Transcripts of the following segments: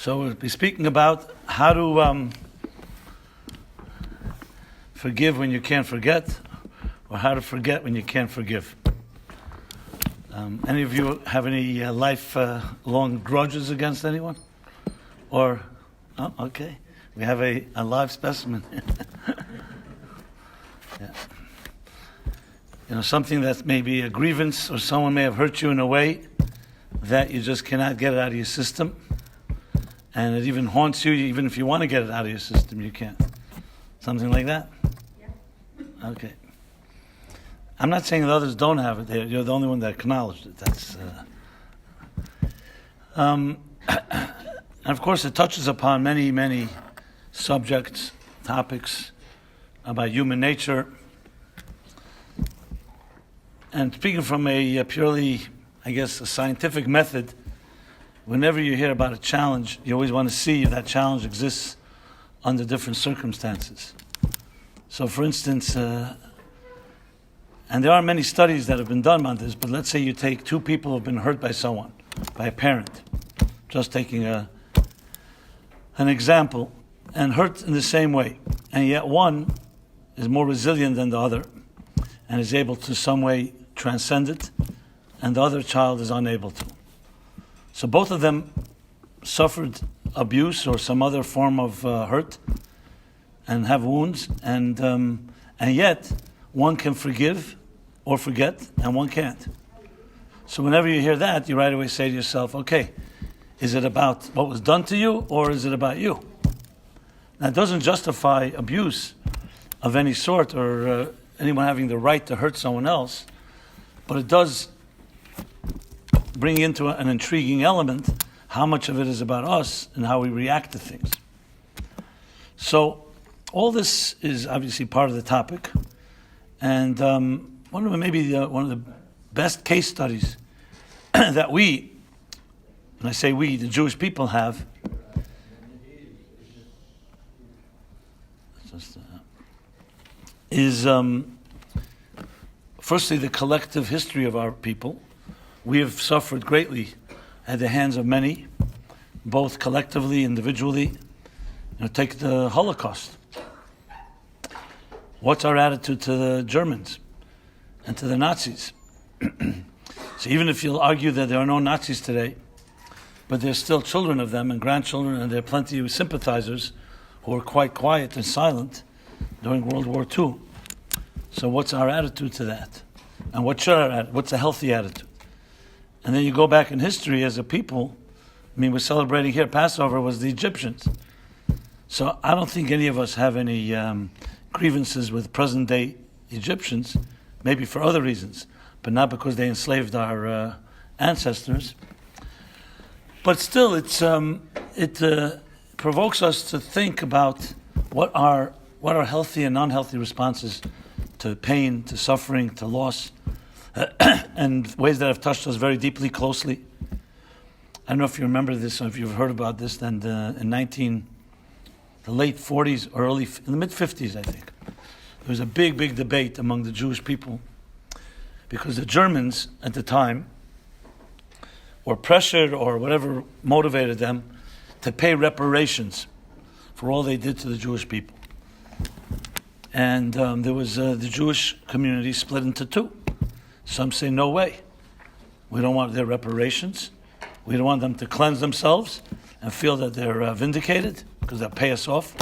So we'll be speaking about how to forgive when you can't forget, or how to forget when you can't forgive. Any of you have any life-long grudges against anyone? Or, oh, okay, we have a live specimen. Yeah. You know, something that may be a grievance, or someone may have hurt you in a way that you just cannot get it out of your system. And it even haunts you, even if you want to get it out of your system, you can't. Something like that? Yeah. Okay. I'm not saying that others don't have it. You're the only one that acknowledged it. That's, and of course, it touches upon many, many subjects, topics about human nature. And speaking from a purely, I guess, a scientific method, whenever you hear about a challenge, you always want to see if that challenge exists under different circumstances. So, for instance, and there are many studies that have been done on this, but let's say you take two people who have been hurt by someone, by a parent, just taking an example, and hurt in the same way, and yet one is more resilient than the other, and is able to some way transcend it, and the other child is unable to. So both of them suffered abuse or some other form of hurt, and have wounds, and yet one can forgive or forget, and one can't. So whenever you hear that, you right away say to yourself, okay, is it about what was done to you, or is it about you? Now, it doesn't justify abuse of any sort, or anyone having the right to hurt someone else, but it does bring into an intriguing element how much of it is about us and how we react to things. So all this is obviously part of the topic, and one of the best case studies that we, when I say we, the Jewish people have, is firstly the collective history of our people. We have suffered greatly at the hands of many, both collectively, individually. Take the Holocaust. What's our attitude to the Germans and to the Nazis? So even if you'll argue that there are no Nazis today, but there's still children of them and grandchildren, and there are plenty of sympathizers who are quite quiet and silent during World War II. So what's our attitude to that? And what's a healthy attitude? And then you go back in history as a people. I mean, we're celebrating here, Passover was the Egyptians. So I don't think any of us have any grievances with present-day Egyptians, maybe for other reasons, but not because they enslaved our ancestors. But still, it provokes us to think about what are healthy and unhealthy responses to pain, to suffering, to loss, and ways that have touched us very deeply, closely. I don't know if you remember this, or if you've heard about this, then in the late 40s, or in the mid-50s, I think, there was a big, big debate among the Jewish people, because the Germans at the time were pressured, or whatever motivated them, to pay reparations for all they did to the Jewish people. And there was the Jewish community split into two. Some say, no way. We don't want their reparations. We don't want them to cleanse themselves and feel that they're vindicated because they'll pay us off.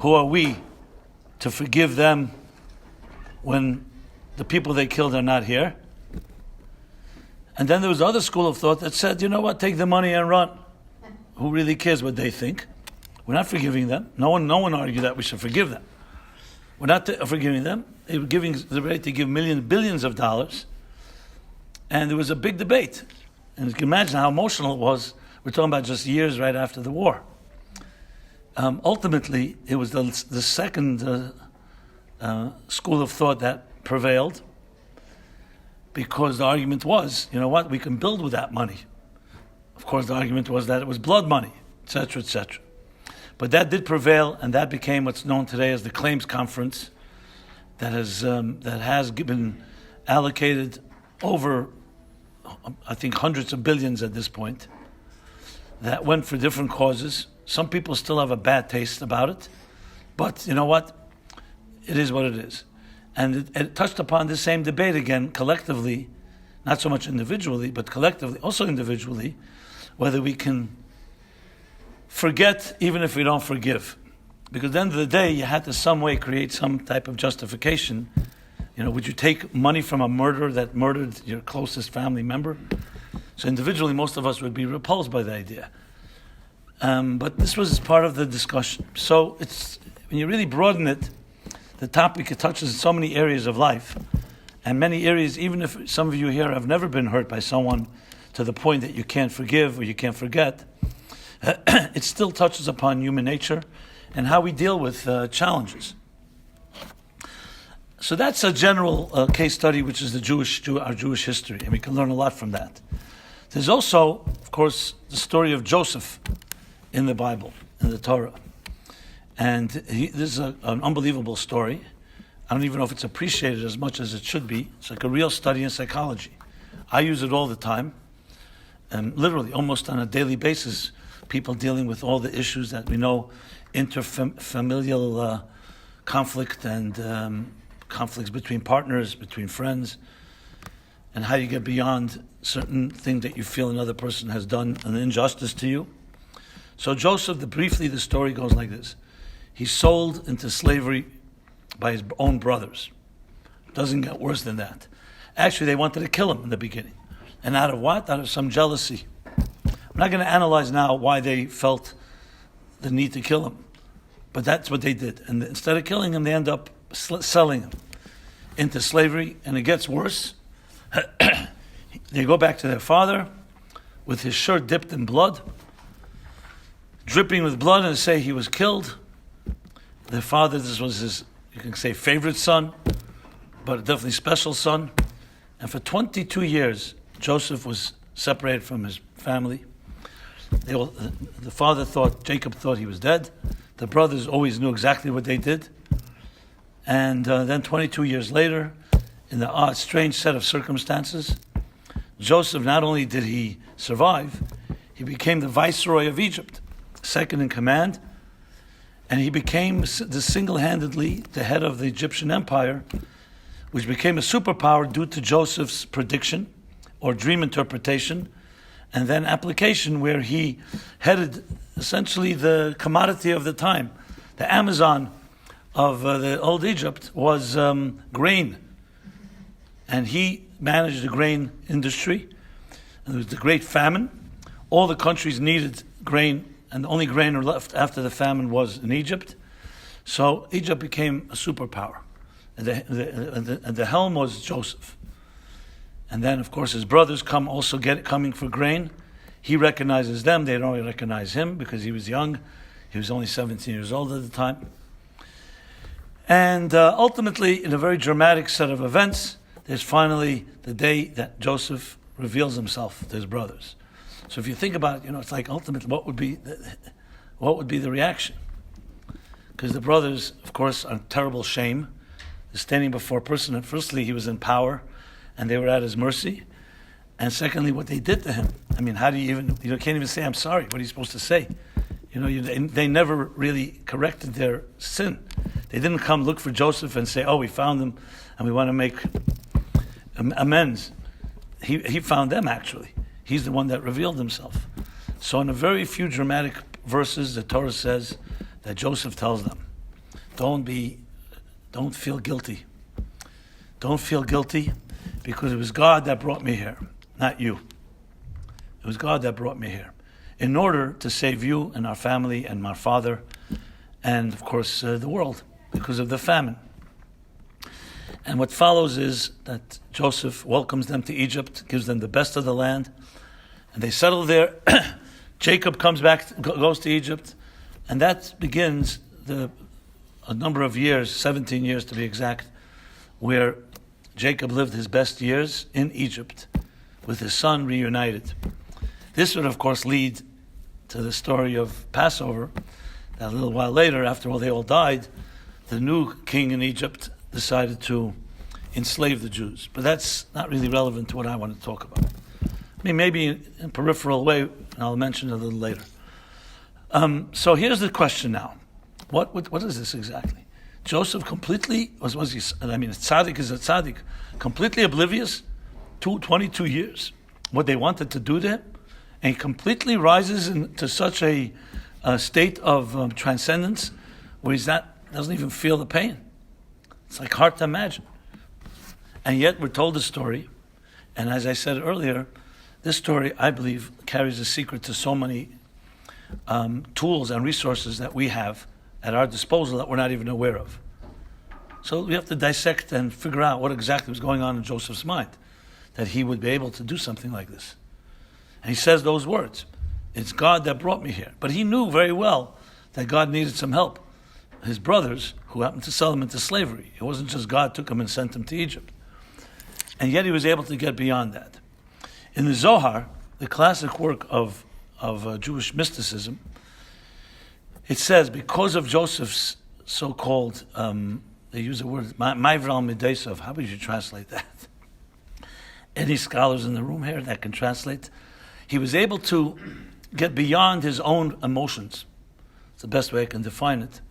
Who are we to forgive them when the people they killed are not here? And then there was another school of thought that said, you know what, take the money and run. Who really cares what they think? We're not forgiving them. No one argued that we should forgive them. We're not forgiving them. They were giving the right to give billions of dollars. And there was a big debate. And you can imagine how emotional it was. We're talking about just years right after the war. Ultimately, it was the second school of thought that prevailed, because the argument was, you know what, we can build with that money. Of course, the argument was that it was blood money, etc., etc. But that did prevail, and that became what's known today as the Claims Conference, that has been allocated over, I think, hundreds of billions at this point. that went for different causes. Some people still have a bad taste about it, but you know what? It is what it is. And it touched upon this same debate again, collectively, not so much individually, but collectively, also individually, whether we can forget even if we don't forgive. Because at the end of the day, you had to some way create some type of justification. Would you take money from a murderer that murdered your closest family member? So individually, most of us would be repulsed by the idea. But this was part of the discussion. So when you really broaden it, the topic, it touches so many areas of life. And many areas, even if some of you here have never been hurt by someone to the point that you can't forgive or you can't forget, it still touches upon human nature and how we deal with challenges. So that's a general case study, which is our Jewish history, and we can learn a lot from that. There's also, of course, the story of Joseph in the Bible, in the Torah. And this is an unbelievable story. I don't even know if it's appreciated as much as it should be. It's like a real study in psychology. I use it all the time, and literally, almost on a daily basis, people dealing with all the issues that we know, interfamilial conflict and conflicts between partners, between friends, and how you get beyond certain things that you feel another person has done an injustice to you. So Joseph, briefly the story goes like this. He's sold into slavery by his own brothers. Doesn't get worse than that. Actually, they wanted to kill him in the beginning. And out of what? Out of some jealousy. I'm not going to analyze now why they felt the need to kill him. But that's what they did. And instead of killing him, they end up selling him into slavery. And it gets worse. They go back to their father with his shirt dipped in blood, dripping with blood, and say he was killed. Their father, this was his, you can say, favorite son, but definitely special son. And for 22 years, Joseph was separated from his family. The father Jacob thought he was dead. The brothers always knew exactly what they did. And then 22 years later, in the odd, strange set of circumstances, Joseph, not only did he survive, he became the viceroy of Egypt, second in command, and he became single-handedly the head of the Egyptian empire, which became a superpower due to Joseph's prediction or dream interpretation, and then application, where he headed essentially the commodity of the time. The Amazon of the old Egypt was grain, and he managed the grain industry. And there was the great famine. All the countries needed grain, and the only grain left after the famine was in Egypt. So Egypt became a superpower. And the helm was Joseph. And then, of course, his brothers coming for grain. He recognizes them. They don't recognize him because he was young. He was only 17 years old at the time. And ultimately, in a very dramatic set of events, there's finally the day that Joseph reveals himself to his brothers. So if you think about it, it's like ultimately what would be the reaction? Because the brothers, of course, are in terrible shame. They're standing before a person, and firstly, he was in power, and they were at his mercy. And secondly, what they did to him. I mean, how do you can't even say, I'm sorry. What are you supposed to say? They never really corrected their sin. They didn't come look for Joseph and say, we found him, and we want to make amends. He found them, actually. He's the one that revealed himself. So in a very few dramatic verses, the Torah says that Joseph tells them, don't feel guilty. Don't feel guilty, because it was God that brought me here, not you. It was God that brought me here in order to save you and our family and my father and, of course, the world because of the famine. And what follows is that Joseph welcomes them to Egypt, gives them the best of the land, and they settle there. Jacob comes back, goes to Egypt, and that begins a number of years, 17 years to be exact, where Jacob lived his best years in Egypt with his son reunited. This would, of course, lead to the story of Passover. That a little while later, after they all died, the new king in Egypt decided to enslave the Jews. But that's not really relevant to what I want to talk about. I mean, maybe in a peripheral way, and I'll mention it a little later. So here's the question now. What is this exactly? Joseph completely, tzaddik is a tzaddik, completely oblivious, 22 years, what they wanted to do to him, and he completely rises into such a state of transcendence where doesn't even feel the pain. It's like hard to imagine. And yet we're told the story, and as I said earlier, this story, I believe, carries a secret to so many tools and resources that we have at our disposal that we're not even aware of. So we have to dissect and figure out what exactly was going on in Joseph's mind, that he would be able to do something like this. And he says those words, "It's God that brought me here." But he knew very well that God needed some help. His brothers, who happened to sell him into slavery, it wasn't just God took him and sent him to Egypt. And yet he was able to get beyond that. In the Zohar, the classic work of Jewish mysticism, it says, because of Joseph's so-called, they use the word, Ma'ivral Midesav. How would you translate that? Any scholars in the room here that can translate? He was able to get beyond his own emotions. It's the best way I can define it,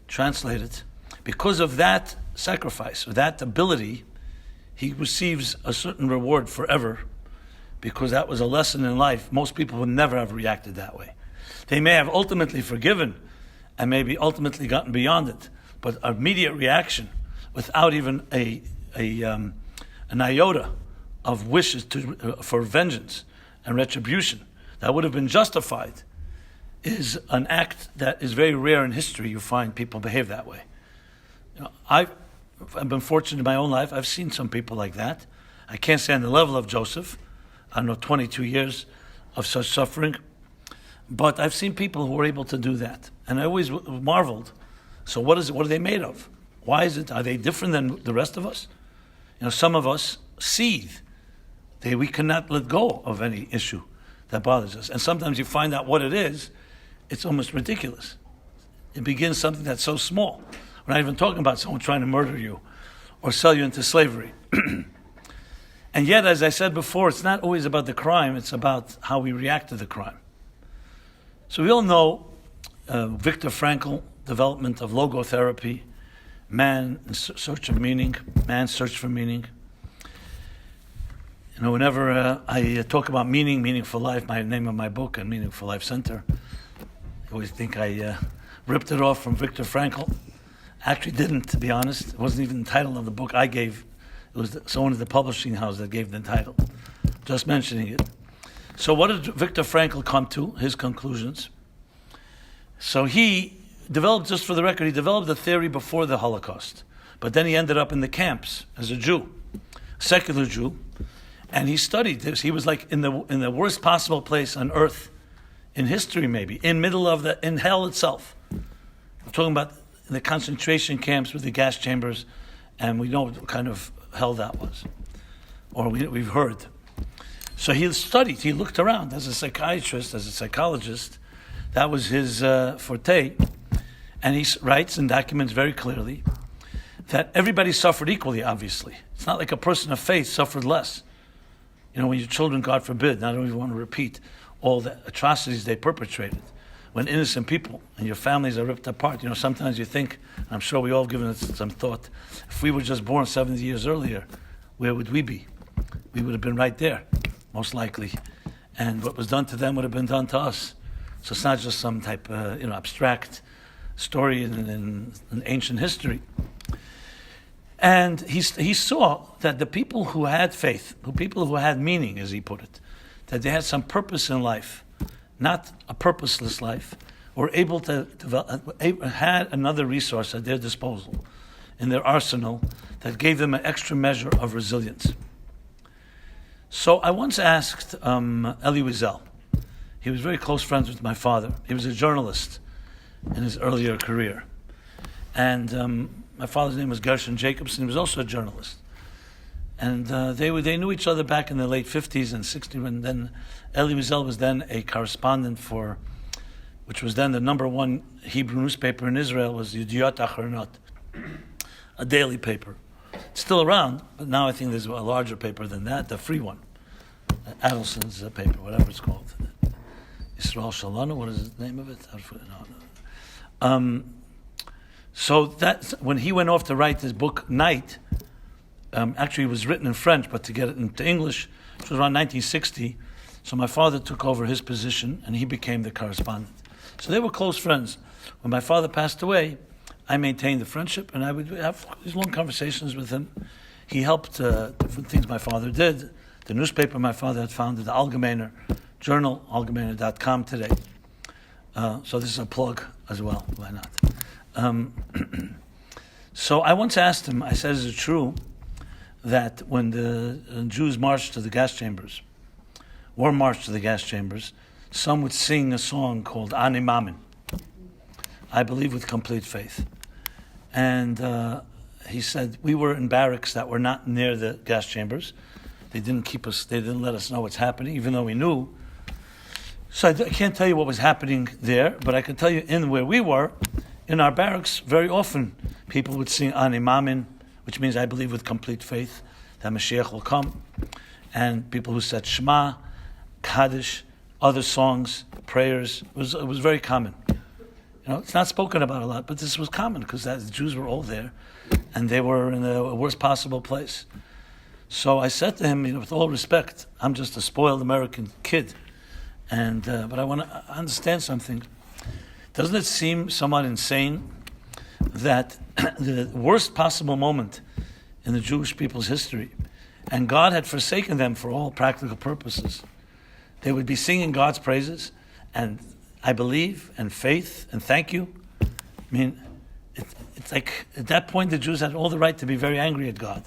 translate it. Because of that sacrifice, or that ability, he receives a certain reward forever, because that was a lesson in life. Most people would never have reacted that way. They may have ultimately forgiven and maybe ultimately gotten beyond it, but immediate reaction without even an iota of wishes for vengeance and retribution that would have been justified is an act that is very rare in history. You find people behave that way. I've been fortunate in my own life. I've seen some people like that. I can't say on the level of Joseph. I don't know, 22 years of such suffering. But I've seen people who are able to do that. And I always marveled. So what are they made of? Why is it? Are they different than the rest of us? Some of us seethe. We cannot let go of any issue that bothers us. And sometimes you find out what it is, it's almost ridiculous. It begins something that's so small. We're not even talking about someone trying to murder you or sell you into slavery. And yet, as I said before, it's not always about the crime, it's about how we react to the crime. So we all know Viktor Frankl, development of logotherapy, man in search of meaning, man's search for meaning. Whenever I talk about meaningful life, my name of my book and Meaningful Life Center, I always think I ripped it off from Viktor Frankl. Actually didn't, to be honest. It wasn't even the title of the book I gave. It was someone at the publishing house that gave the title. Just mentioning it. So what did Viktor Frankl come to, his conclusions? So he developed, just for the record, he developed a theory before the Holocaust. But then he ended up in the camps as a Jew, secular Jew. And he studied this. He was like in the worst possible place on earth, in history maybe, in hell itself. We're talking about the concentration camps with the gas chambers, and we know what kind of hell that was, or we've heard. So he studied, he looked around as a psychiatrist, as a psychologist. That was his forte. And he writes and documents very clearly that everybody suffered equally, obviously. It's not like a person of faith suffered less. When your children, God forbid, I don't even want to repeat all the atrocities they perpetrated. When innocent people and your families are ripped apart, sometimes you think, I'm sure we all have given it some thought, if we were just born 70 years earlier, where would we be? We would have been right there, most likely. And what was done to them would have been done to us. So it's not just some type of, abstract story in ancient history. And he saw that the people who had faith, the people who had meaning, as he put it, that they had some purpose in life, not a purposeless life, were able to develop, had another resource at their disposal, in their arsenal, that gave them an extra measure of resilience. So I once asked Elie Wiesel. He was very close friends with my father. He was a journalist in his earlier career. And my father's name was Gershon Jacobson. He was also a journalist. And they knew each other back in the late 50s and 60s. And then Elie Wiesel was then a correspondent for, which was then the number one Hebrew newspaper in Israel, was Yediot Achronot, a daily paper. It's still around, but now I think there's a larger paper than that, the free one. Adelson's paper, whatever it's called. Yisrael Shalom, what is the name of it? So that's when he went off to write his book, Night. Actually, it was written in French, but to get it into English, which was around 1960. So my father took over his position, and he became the correspondent. So they were close friends. When my father passed away, I maintained the friendship, and I would have these long conversations with him. He helped different things my father did. The newspaper my father had founded, the Allgemeiner Journal, allgemeiner.com today. So this is a plug as well. Why not? So I once asked him, I said, is it true that when the Jews marched to the gas chambers, or marched to the gas chambers, some would sing a song called Ani Mamin, I believe with complete faith. And he said, we were in barracks that were not near the gas chambers. They didn't let us know what's happening, even though we knew. So I can't tell you what was happening there, but I can tell you in where we were, in our barracks, very often people would sing Ani Mamin, which means I believe with complete faith that Mashiach will come. And people who said Shema, Kaddish, other songs, prayers, it was very common. It's not spoken about a lot, but this was common because the Jews were all there, and they were in the worst possible place. So I said to him, with all respect, I'm just a spoiled American kid, and but I want to understand something. Doesn't it seem somewhat insane that the worst possible moment in the Jewish people's history, and God had forsaken them for all practical purposes, they would be singing God's praises, and I believe, and faith, and thank you. I mean, it's like at that point the Jews had all the right to be very angry at God.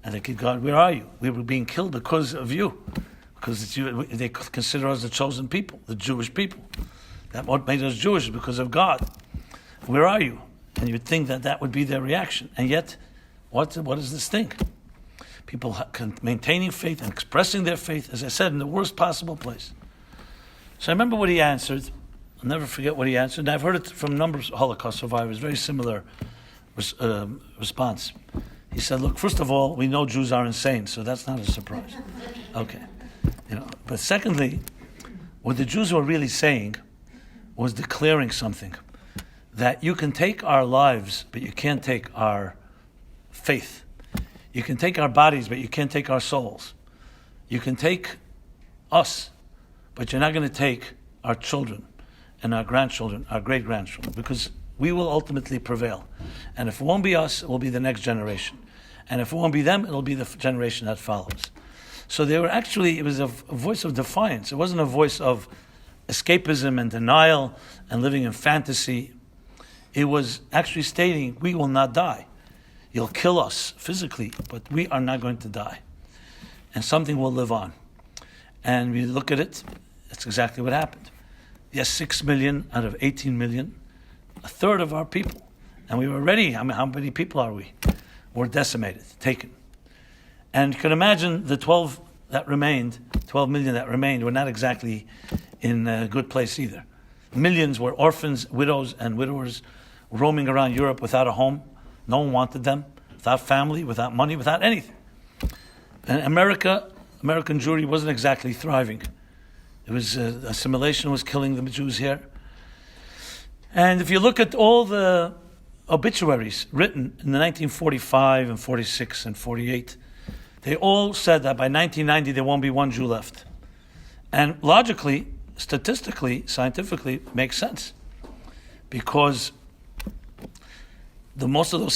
And they said, God, where are you? We were being killed because of you. Because it's you, they consider us the chosen people, the Jewish people. That what made us Jewish is because of God. Where are you? And you'd think that would be their reaction. And yet, what is this thing? People maintaining faith and expressing their faith, as I said, in the worst possible place. So I remember what he answered. I'll never forget what he answered. And I've heard it from numbers of Holocaust survivors, very similar response. He said, look, first of all, we know Jews are insane, so that's not a surprise. Okay. But secondly, what the Jews were really saying was declaring something. That you can take our lives, but you can't take our faith. You can take our bodies, but you can't take our souls. You can take us, but you're not going to take our children and our grandchildren, our great-grandchildren, because we will ultimately prevail. And if it won't be us, it will be the next generation. And if it won't be them, it'll be the generation that follows. So they were actually, it was a voice of defiance. It wasn't a voice of escapism and denial and living in fantasy. It was actually stating, we will not die. You'll kill us physically, but we are not going to die. And something will live on. And we look at it, that's exactly what happened. Yes, 6 million out of 18 million, a third of our people. And we were ready, how many people are we? Were decimated, taken. And you can imagine the 12 million that remained were not exactly in a good place either. Millions were orphans, widows, and widowers roaming around Europe without a home. No one wanted them, without family, without money, without anything. And American Jewry wasn't exactly thriving. It was assimilation was killing the Jews here. And if you look at all the obituaries written in the 1945 and 46 and 48, they all said that by 1990 there won't be one Jew left. And logically, statistically, scientifically, it makes sense. Because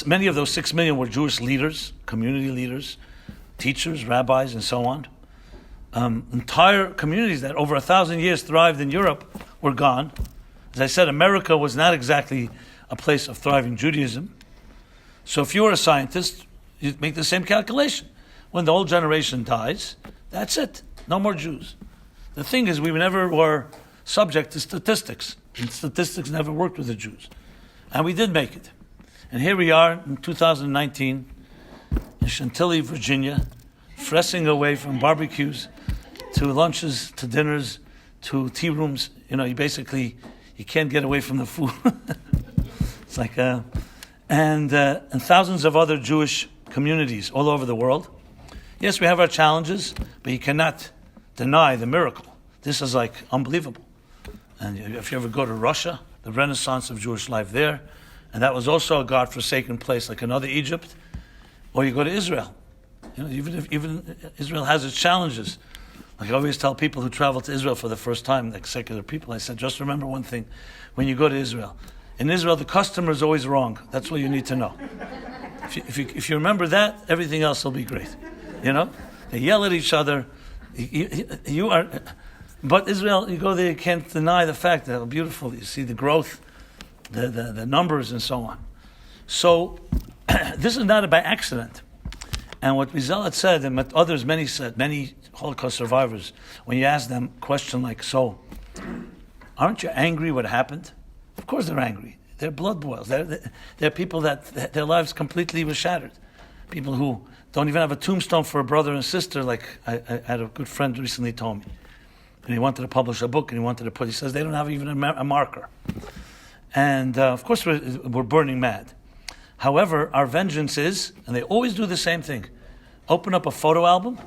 many of those 6 million were Jewish leaders, community leaders, teachers, rabbis, and so on. Entire communities that over 1,000 years thrived in Europe were gone. As I said, America was not exactly a place of thriving Judaism. So if you were a scientist, you'd make the same calculation. When the whole generation dies, that's it. No more Jews. The thing is, we never were subject to statistics. And statistics never worked with the Jews. And we did make it. And here we are in 2019 in Chantilly, Virginia, fressing away from barbecues to lunches, to dinners, to tea rooms. You can't get away from the food. It's like, and thousands of other Jewish communities all over the world. Yes, we have our challenges, but you cannot deny the miracle. This is like unbelievable. And if you ever go to Russia, the renaissance of Jewish life there, and that was also a God-forsaken place like another Egypt, or you go to Israel. Even Israel has its challenges. Like I always tell people who travel to Israel for the first time, like secular people, I said, just remember one thing, when you go to Israel. In Israel, the customer is always wrong. That's what you need to know. If you remember that, everything else will be great. They yell at each other. But Israel, you go there, you can't deny the fact that how beautiful you see the growth, the numbers, and so on. So this is not by accident. And what Rizal said, and what others, many Holocaust survivors, when you ask them a question like, so, aren't you angry what happened? Of course they're angry. Their blood boils. They're people that their lives completely were shattered. People who don't even have a tombstone for a brother and sister, like I had a good friend recently told me. And he wanted to publish a book, and he says they don't have even a marker. And of course we're burning mad. However, our vengeance is, and they always do the same thing, open up a photo album,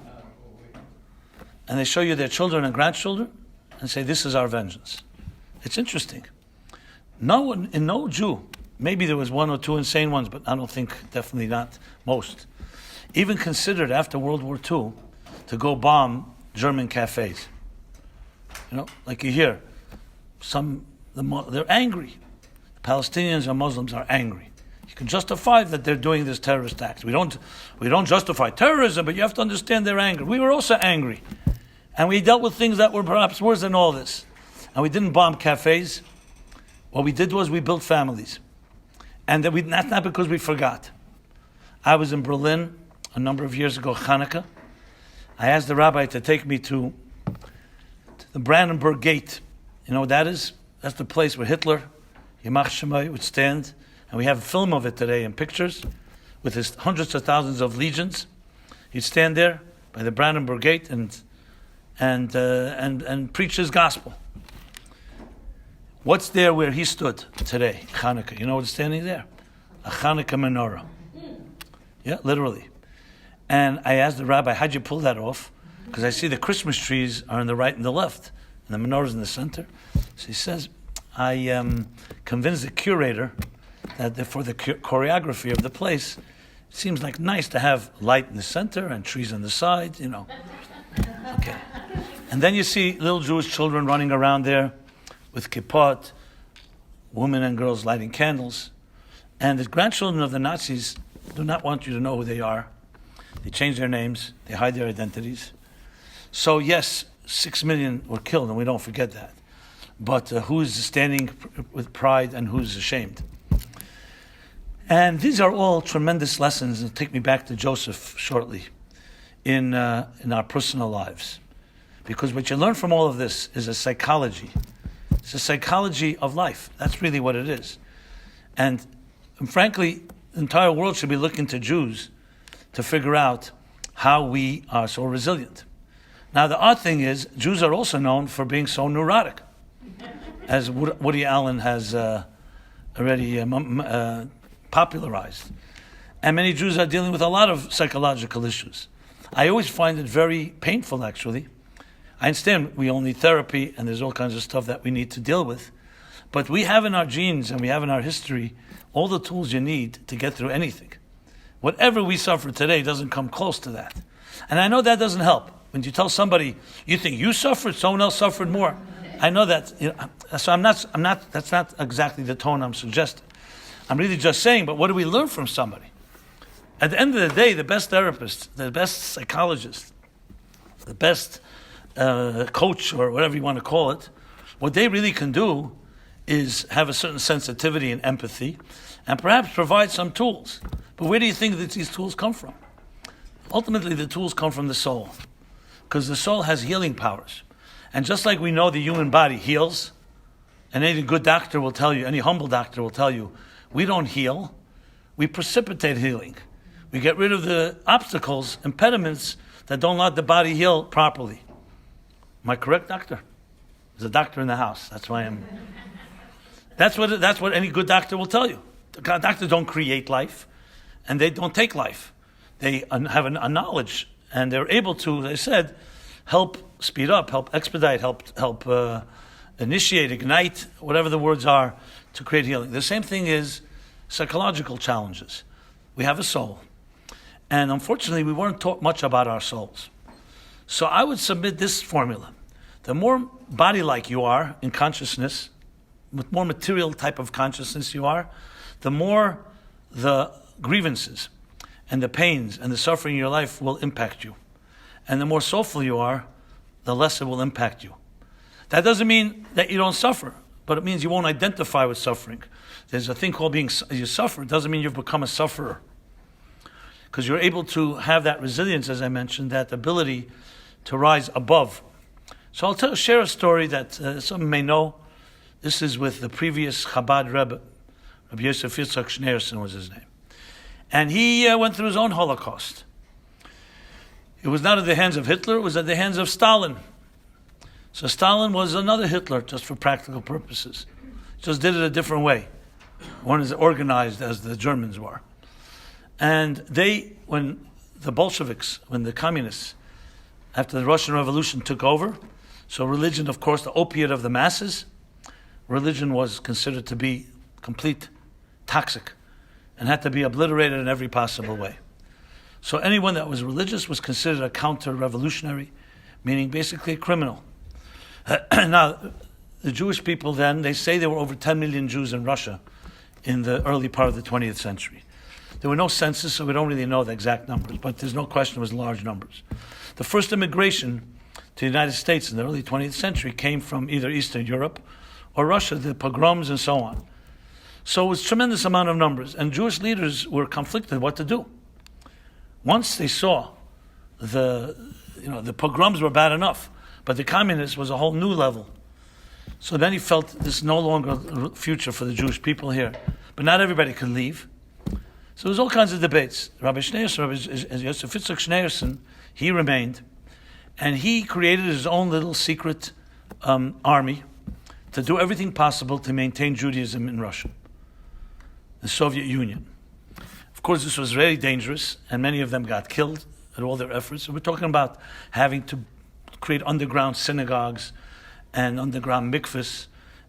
and they show you their children and grandchildren, and say, this is our vengeance. It's interesting. No Jew, maybe there was one or two insane ones, but I don't think, definitely not most, even considered after World War II to go bomb German cafes. Like you hear, they're angry. The Palestinians or Muslims are angry. You can justify that they're doing this terrorist act. We don't justify terrorism, but you have to understand their anger. We were also angry. And we dealt with things that were perhaps worse than all this. And we didn't bomb cafes. What we did was we built families. And that's not because we forgot. I was in Berlin a number of years ago, Hanukkah. I asked the rabbi to take me to the Brandenburg Gate. You know what that is? That's the place where Hitler, Yamach Shemai, would stand. And we have a film of it today in pictures with his hundreds of thousands of legions. He'd stand there by the Brandenburg Gate and preach his gospel. What's there where he stood today? Hanukkah. You know what's standing there? A Hanukkah menorah. Yeah, literally. And I asked the rabbi, how'd you pull that off? Because I see the Christmas trees are on the right and the left, and the menorah's in the center. So he says, I convinced the curator that for the choreography of the place, it seems like nice to have light in the center and trees on the side, Okay. And then you see little Jewish children running around there with kippot, women and girls lighting candles. And the grandchildren of the Nazis do not want you to know who they are. They change their names. They hide their identities. So yes, 6 million were killed, and we don't forget that. But who's standing with pride and who's ashamed? And these are all tremendous lessons. It'll take me back to Joseph shortly in our personal lives. Because what you learn from all of this is a psychology. It's a psychology of life. That's really what it is. And frankly, the entire world should be looking to Jews to figure out how we are so resilient. Now, the odd thing is, Jews are also known for being so neurotic, as Woody Allen has already popularized. And many Jews are dealing with a lot of psychological issues. I always find it very painful, actually. I understand we all need therapy, and there's all kinds of stuff that we need to deal with. But we have in our genes and we have in our history all the tools you need to get through anything. Whatever we suffer today doesn't come close to that. And I know that doesn't help. When you tell somebody, you think you suffered, someone else suffered more. I know that. So I'm not. That's not exactly the tone I'm suggesting. I'm really just saying, but what do we learn from somebody? At the end of the day, the best therapist, the best psychologist, the best coach, or whatever you want to call it, what they really can do is have a certain sensitivity and empathy, and perhaps provide some tools. But where do you think that these tools come from? Ultimately, the tools come from the soul, because the soul has healing powers. And just like we know the human body heals, and any good doctor will tell you, any humble doctor will tell you, we don't heal, we precipitate healing. We get rid of the obstacles, impediments that don't let the body heal properly. Am I correct, doctor? There's a doctor in the house. That's why I'm... That's what any good doctor will tell you. Doctors don't create life, and they don't take life. They have a knowledge, and they're able to, as I said, help speed up, help expedite, help initiate, ignite, whatever the words are, to create healing. The same thing is psychological challenges. We have a soul. And unfortunately, we weren't taught much about our souls. So I would submit this formula. The more body-like you are in consciousness, with more material type of consciousness you are, the more the grievances and the pains and the suffering in your life will impact you. And the more soulful you are, the less it will impact you. That doesn't mean that you don't suffer, but it means you won't identify with suffering. There's a thing called you suffer. It doesn't mean you've become a sufferer. Because you're able to have that resilience, as I mentioned, that ability to rise above. So I'll share a story that some may know. This is with the previous Chabad Rebbe, Rabbi Viktor Schneerson was his name. And he went through his own Holocaust. It was not at the hands of Hitler, it was at the hands of Stalin. So Stalin was another Hitler, just for practical purposes. Just did it a different way. One is organized as the Germans were. And when the Bolsheviks, when the communists, after the Russian Revolution took over, so religion, of course, the opiate of the masses, religion was considered to be complete toxic and had to be obliterated in every possible way. So anyone that was religious was considered a counter-revolutionary, meaning basically a criminal. Now, the Jewish people then, they say there were over 10 million Jews in Russia in the early part of the 20th century. There were no census, so we don't really know the exact numbers, but there's no question it was large numbers. The first immigration to the United States in the early 20th century came from either Eastern Europe or Russia, the pogroms and so on. So it was a tremendous amount of numbers, and Jewish leaders were conflicted what to do. Once they saw the pogroms were bad enough, but the communists was a whole new level. So then he felt this is no longer a future for the Jewish people here. But not everybody could leave. So there was all kinds of debates. Rabbi Schneerson, Rabbi Schneerson, he remained, and he created his own little secret army to do everything possible to maintain Judaism in Russia, the Soviet Union. Of course, this was very dangerous, and many of them got killed at all their efforts. So we're talking about having to create underground synagogues and underground mikvahs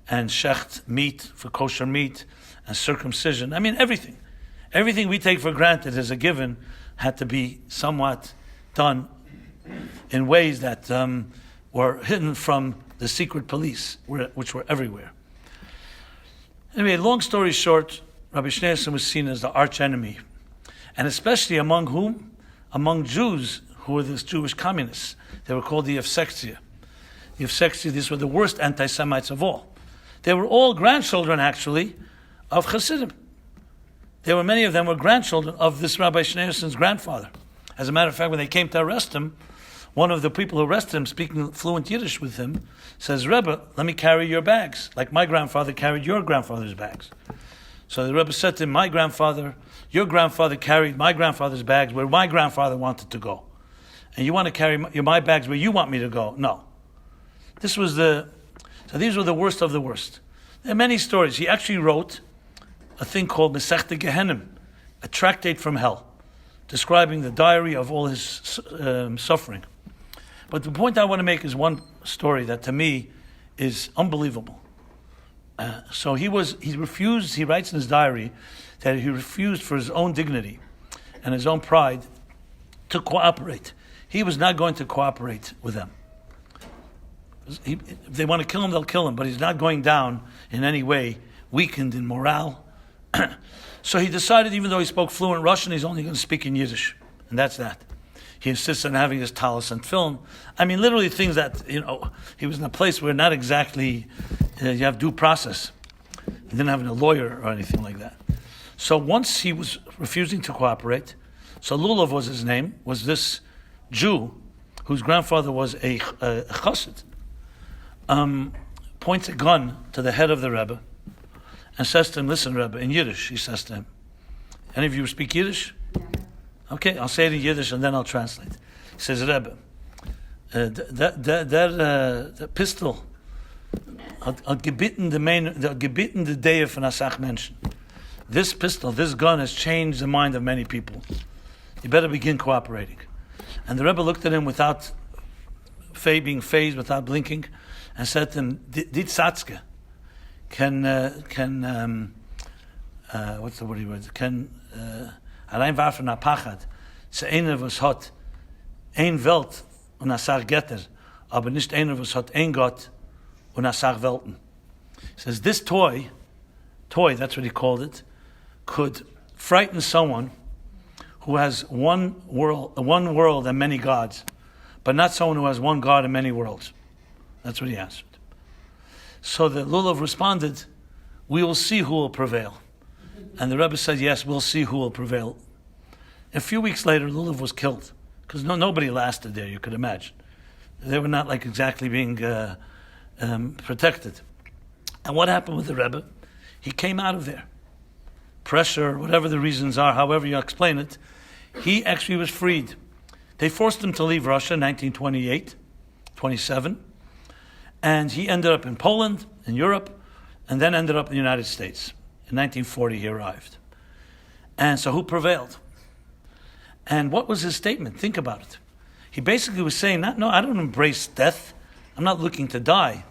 and shecht meat for kosher meat and circumcision. I mean, everything. Everything we take for granted as a given had to be somewhat done in ways that were hidden from the secret police, which were everywhere. Anyway, long story short, Rabbi Schneerson was seen as the arch enemy, and especially among whom? Among Jews who were the Jewish communists. They were called the Yevsektia. The Yevsektia, these were the worst anti-Semites of all. They were all grandchildren, actually, of Hasidim. Many of them were grandchildren of this Rabbi Schneerson's grandfather. As a matter of fact, when they came to arrest him, one of the people who arrested him, speaking fluent Yiddish with him, says, Rebbe, let me carry your bags, like my grandfather carried your grandfather's bags. So the Rebbe said to him, your grandfather carried my grandfather's bags where my grandfather wanted to go. And you want to carry my bags where you want me to go? No. So these were the worst of the worst. There are many stories. He actually wrote a thing called Masechta Gehenim, a tractate from hell, describing the diary of all his suffering. But the point I want to make is one story that to me is unbelievable. So he refused, he writes in his diary that he refused for his own dignity and his own pride to cooperate. He was not going to cooperate with them. If they want to kill him, they'll kill him, but he's not going down in any way weakened in morale. So he decided, even though he spoke fluent Russian, he's only going to speak in Yiddish, and that's that. He insists on having his talis and film. I mean, literally things that, he was in a place where not exactly you have due process. He didn't have a lawyer or anything like that. So once he was refusing to cooperate, so Lulav was his name, was this Jew whose grandfather was a chassid, points a gun to the head of the Rebbe and says to him, listen, Rebbe, in Yiddish, he says to him, any of you speak Yiddish? Okay, I'll say it in Yiddish and then I'll translate. He says, Rebbe, the pistol had gebitten the day von Asach Menschen. This pistol, this gun has changed the mind of many people. You better begin cooperating. And the Rebbe looked at him without being phased without blinking, and said to him, "Dit Satzke what's the word he was? Can allein warfen na Pachad, ze einer was hat ein Welt und a Sach Getter, aber nicht einer was hat ein Gott und a Sach Welten." He says this toy, that's what he called it, could frighten someone who has one world and many gods, but not someone who has one God and many worlds. That's what he answered. So the Lulav responded, "We will see who will prevail." And the Rebbe said, "Yes, we'll see who will prevail." A few weeks later, Lulav was killed, because nobody lasted there, you could imagine. They were not like exactly being protected. And what happened with the Rebbe? He came out of there. Pressure, whatever the reasons are, however you explain it, he actually was freed. They forced him to leave Russia in 1928, 27, and he ended up in Poland, in Europe, and then ended up in the United States. In 1940 he arrived. And so who prevailed? And what was his statement? Think about it. He basically was saying, no, I don't embrace death. I'm not looking to die.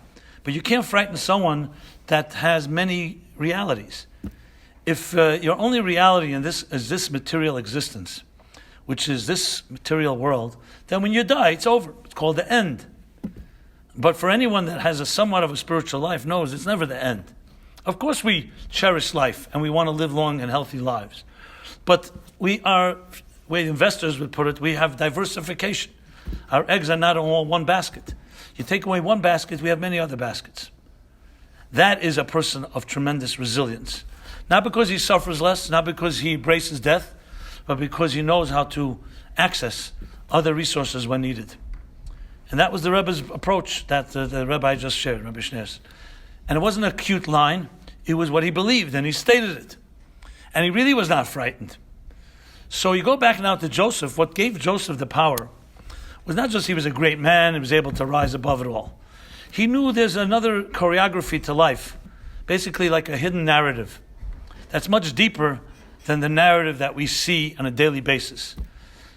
But you can't frighten someone that has many realities. If your only reality in this is this material existence, which is this material world, then when you die, it's over. It's called the end. But for anyone that has a somewhat of a spiritual life knows it's never the end. Of course we cherish life and we want to live long and healthy lives. But we are, way investors would put it, we have diversification. Our eggs are not all one basket. You take away one basket, we have many other baskets. That is a person of tremendous resilience. Not because he suffers less, not because he embraces death, but because he knows how to access other resources when needed. And that was the Rebbe's approach that the Rebbe just shared, Rabbi Schneerson. And it wasn't a cute line, it was what he believed, and he stated it. And he really was not frightened. So you go back now to Joseph. What gave Joseph the power was not just he was a great man, he was able to rise above it all. He knew there's another choreography to life, basically like a hidden narrative, that's much deeper than the narrative that we see on a daily basis.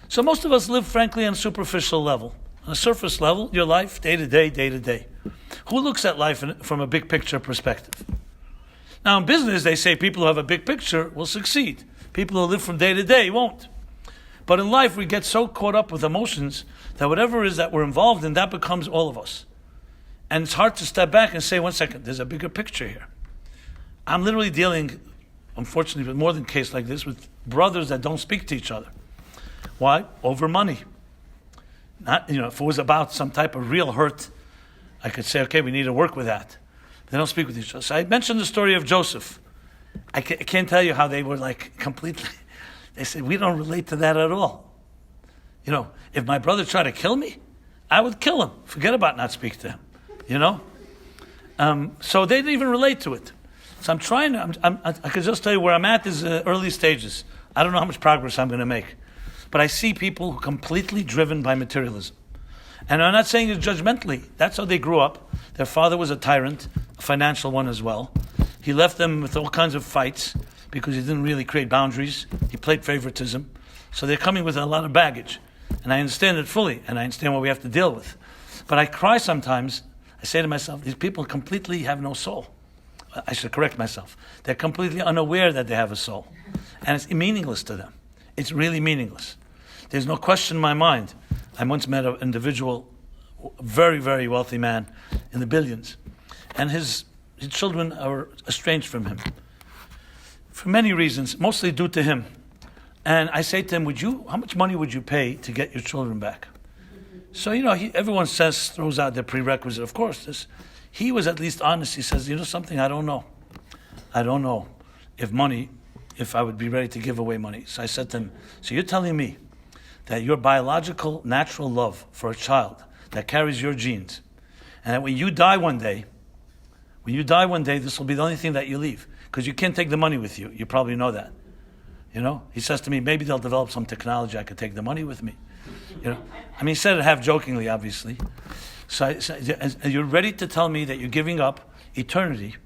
So most of us live, frankly, on a superficial level. On a surface level, your life, day to day, day to day. Who looks at life from a big picture perspective? Now in business, they say people who have a big picture will succeed. People who live from day to day won't. But in life, we get so caught up with emotions that whatever it is that we're involved in, that becomes all of us. And it's hard to step back and say, one second, there's a bigger picture here. I'm literally dealing, unfortunately, with more than a case like this, with brothers that don't speak to each other. Why? Over money. Not, if it was about some type of real hurt, I could say, okay, we need to work with that. They don't speak with each other. So I mentioned the story of Joseph. I can't tell you how they were like completely, they said, we don't relate to that at all. If my brother tried to kill me, I would kill him. Forget about not speaking to him, so they didn't even relate to it. So I'm trying I can just tell you where I'm at is early stages. I don't know how much progress I'm going to make. But I see people who are completely driven by materialism. And I'm not saying it judgmentally. That's how they grew up. Their father was a tyrant, a financial one as well. He left them with all kinds of fights because he didn't really create boundaries. He played favoritism. So they're coming with a lot of baggage. And I understand it fully, and I understand what we have to deal with. But I cry sometimes. I say to myself, these people completely have no soul. I should correct myself. They're completely unaware that they have a soul. And it's meaningless to them. It's really meaningless. There's no question in my mind. I once met an individual, very, very wealthy man in the billions. And his children are estranged from him. For many reasons, mostly due to him. And I say to him, how much money would you pay to get your children back? So, everyone throws out their prerequisite. Of course, he was at least honest. He says, something, I don't know. I don't know if I would be ready to give away money. So I said to him, so you're telling me that your biological, natural love for a child that carries your genes, and that when you die one day, this will be the only thing that you leave. Because you can't take the money with you. You probably know that. He says to me, maybe they'll develop some technology, I could take the money with me. He said it half jokingly, obviously. So you're ready to tell me that you're giving up eternity,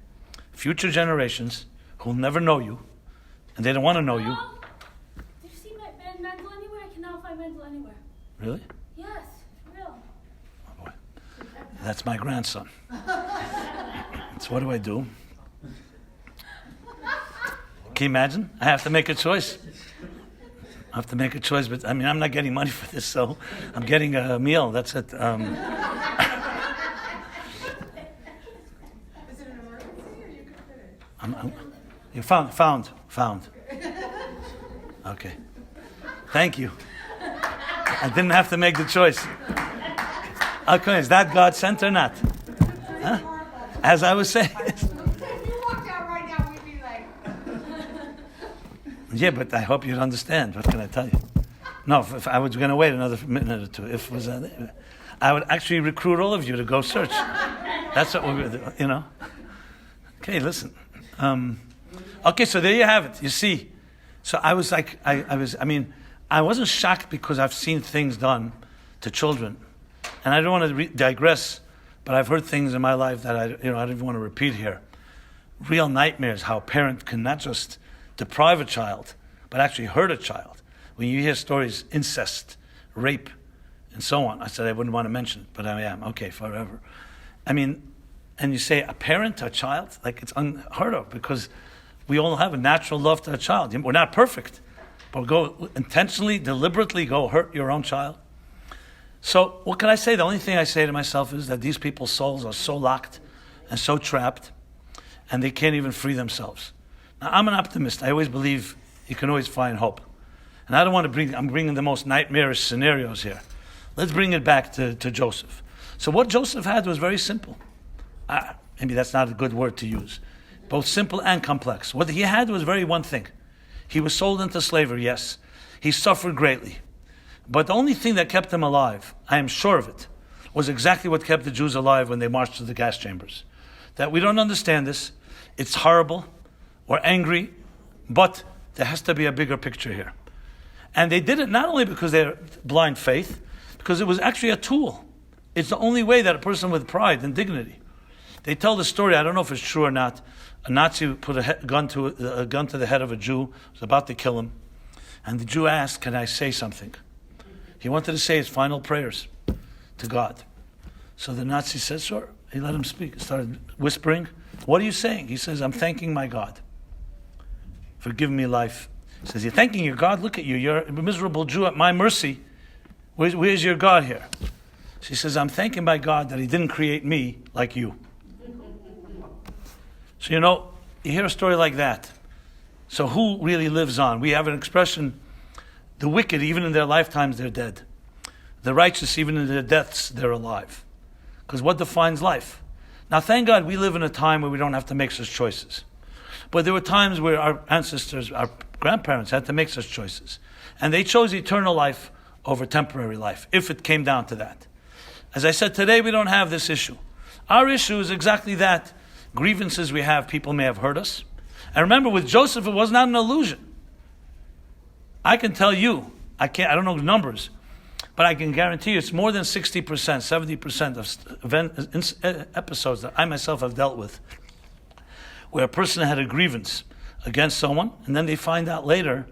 future generations who'll never know you, and they don't want to know you. Did you see my Wendell anywhere? I cannot find Wendell anywhere. Really? Yes, for real. Oh boy. That's my grandson. So what do I do? Can you imagine? I have to make a choice. But I mean, I'm not getting money for this, so I'm getting a meal. That's it. Is it an emergency, or you can finish? You found. Okay. Thank you. I didn't have to make the choice. Okay, is that God sent or not? Huh? As I was saying. If you walked out right now, we'd be like... Yeah, but I hope you'd understand. What can I tell you? No, if I was going to wait another minute or two, if it was, I would actually recruit all of you to go search. That's what we would do, Okay, listen. Okay, so there you have it. You see. So I was like, I wasn't shocked because I've seen things done to children. And I don't want to digress, but I've heard things in my life that I don't even want to repeat here. Real nightmares, how a parent can not just deprive a child, but actually hurt a child. When you hear stories, incest, rape, and so on. I said I wouldn't want to mention it, but I am. Okay, forever. I mean, and you say a parent, a child, like it's unheard of, because we all have a natural love to a child. We're not perfect, but go intentionally, deliberately go hurt your own child. So what can I say? The only thing I say to myself is that these people's souls are so locked and so trapped, and they can't even free themselves. Now, I'm an optimist. I always believe you can always find hope. And I don't want to I'm bringing the most nightmarish scenarios here. Let's bring it back to Joseph. So what Joseph had was very simple. Maybe that's not a good word to use. Both simple and complex. What he had was very one thing. He was sold into slavery, yes. He suffered greatly. But the only thing that kept him alive, I am sure of it, was exactly what kept the Jews alive when they marched to the gas chambers. That we don't understand this. It's horrible. We're angry. But there has to be a bigger picture here. And they did it not only because they're blind faith, because it was actually a tool. It's the only way that a person with pride and dignity. They tell the story, I don't know if it's true or not. A Nazi put a gun to the head of a Jew, was about to kill him. And the Jew asked, can I say something? He wanted to say his final prayers to God. So the Nazi said, sure. He let him speak. He started whispering. What are you saying? He says, I'm thanking my God for giving me life. He says, you're thanking your God? Look at you. You're a miserable Jew at my mercy. Where's your God here? She says, I'm thanking my God that he didn't create me like you. So, you hear a story like that. So who really lives on? We have an expression, the wicked, even in their lifetimes, they're dead. The righteous, even in their deaths, they're alive. Because what defines life? Now, thank God we live in a time where we don't have to make such choices. But there were times where our ancestors, our grandparents had to make such choices. And they chose eternal life over temporary life, if it came down to that. As I said, today we don't have this issue. Our issue is exactly that. Grievances we have, people may have hurt us. And remember, with Joseph, it was not an illusion. I can tell you, I don't know the numbers, but I can guarantee you it's more than 60%, 70% of episodes that I myself have dealt with, where a person had a grievance against someone, and then they find out later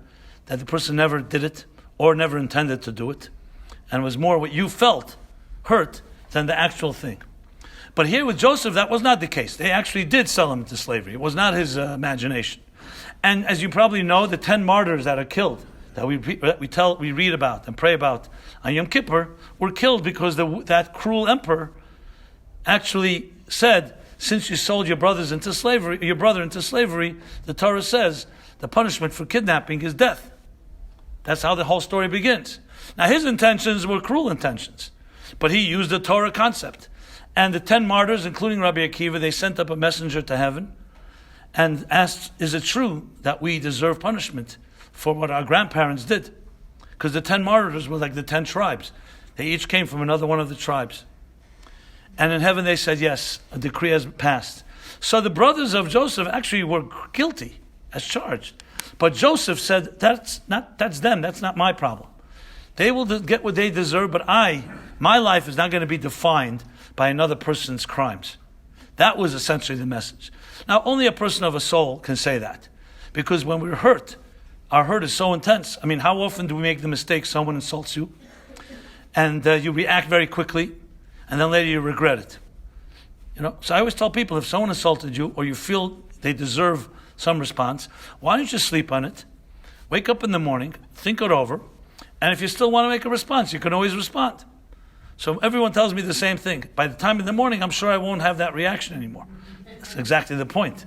that the person never did it or never intended to do it, and it was more what you felt hurt than the actual thing. But here with Joseph, that was not the case. They actually did sell him into slavery. It was not his imagination. And as you probably know, the 10 martyrs that are killed, that we read about and pray about on Yom Kippur, were killed because that cruel emperor actually said, since you sold your brother into slavery, the Torah says the punishment for kidnapping is death. That's how the whole story begins. Now his intentions were cruel intentions, but he used the Torah concept. And the 10 martyrs, including Rabbi Akiva, they sent up a messenger to heaven and asked, is it true that we deserve punishment for what our grandparents did? Because the 10 martyrs were like the 10 tribes. They each came from another one of the tribes. And in heaven they said, yes, a decree has passed. So the brothers of Joseph actually were guilty as charged. But Joseph said, that's them, that's not my problem. They will get what they deserve, but my life is not going to be defined by another person's crimes. That was essentially the message. Now, only a person of a soul can say that. Because when we're hurt, our hurt is so intense. I mean, how often do we make the mistake someone insults you? And you react very quickly. and then later you regret it. So I always tell people, if someone insulted you or you feel they deserve some response, why don't you sleep on it? Wake up in the morning, think it over, and if you still want to make a response, you can always respond. So everyone tells me the same thing. By the time in the morning, I'm sure I won't have that reaction anymore. That's exactly the point.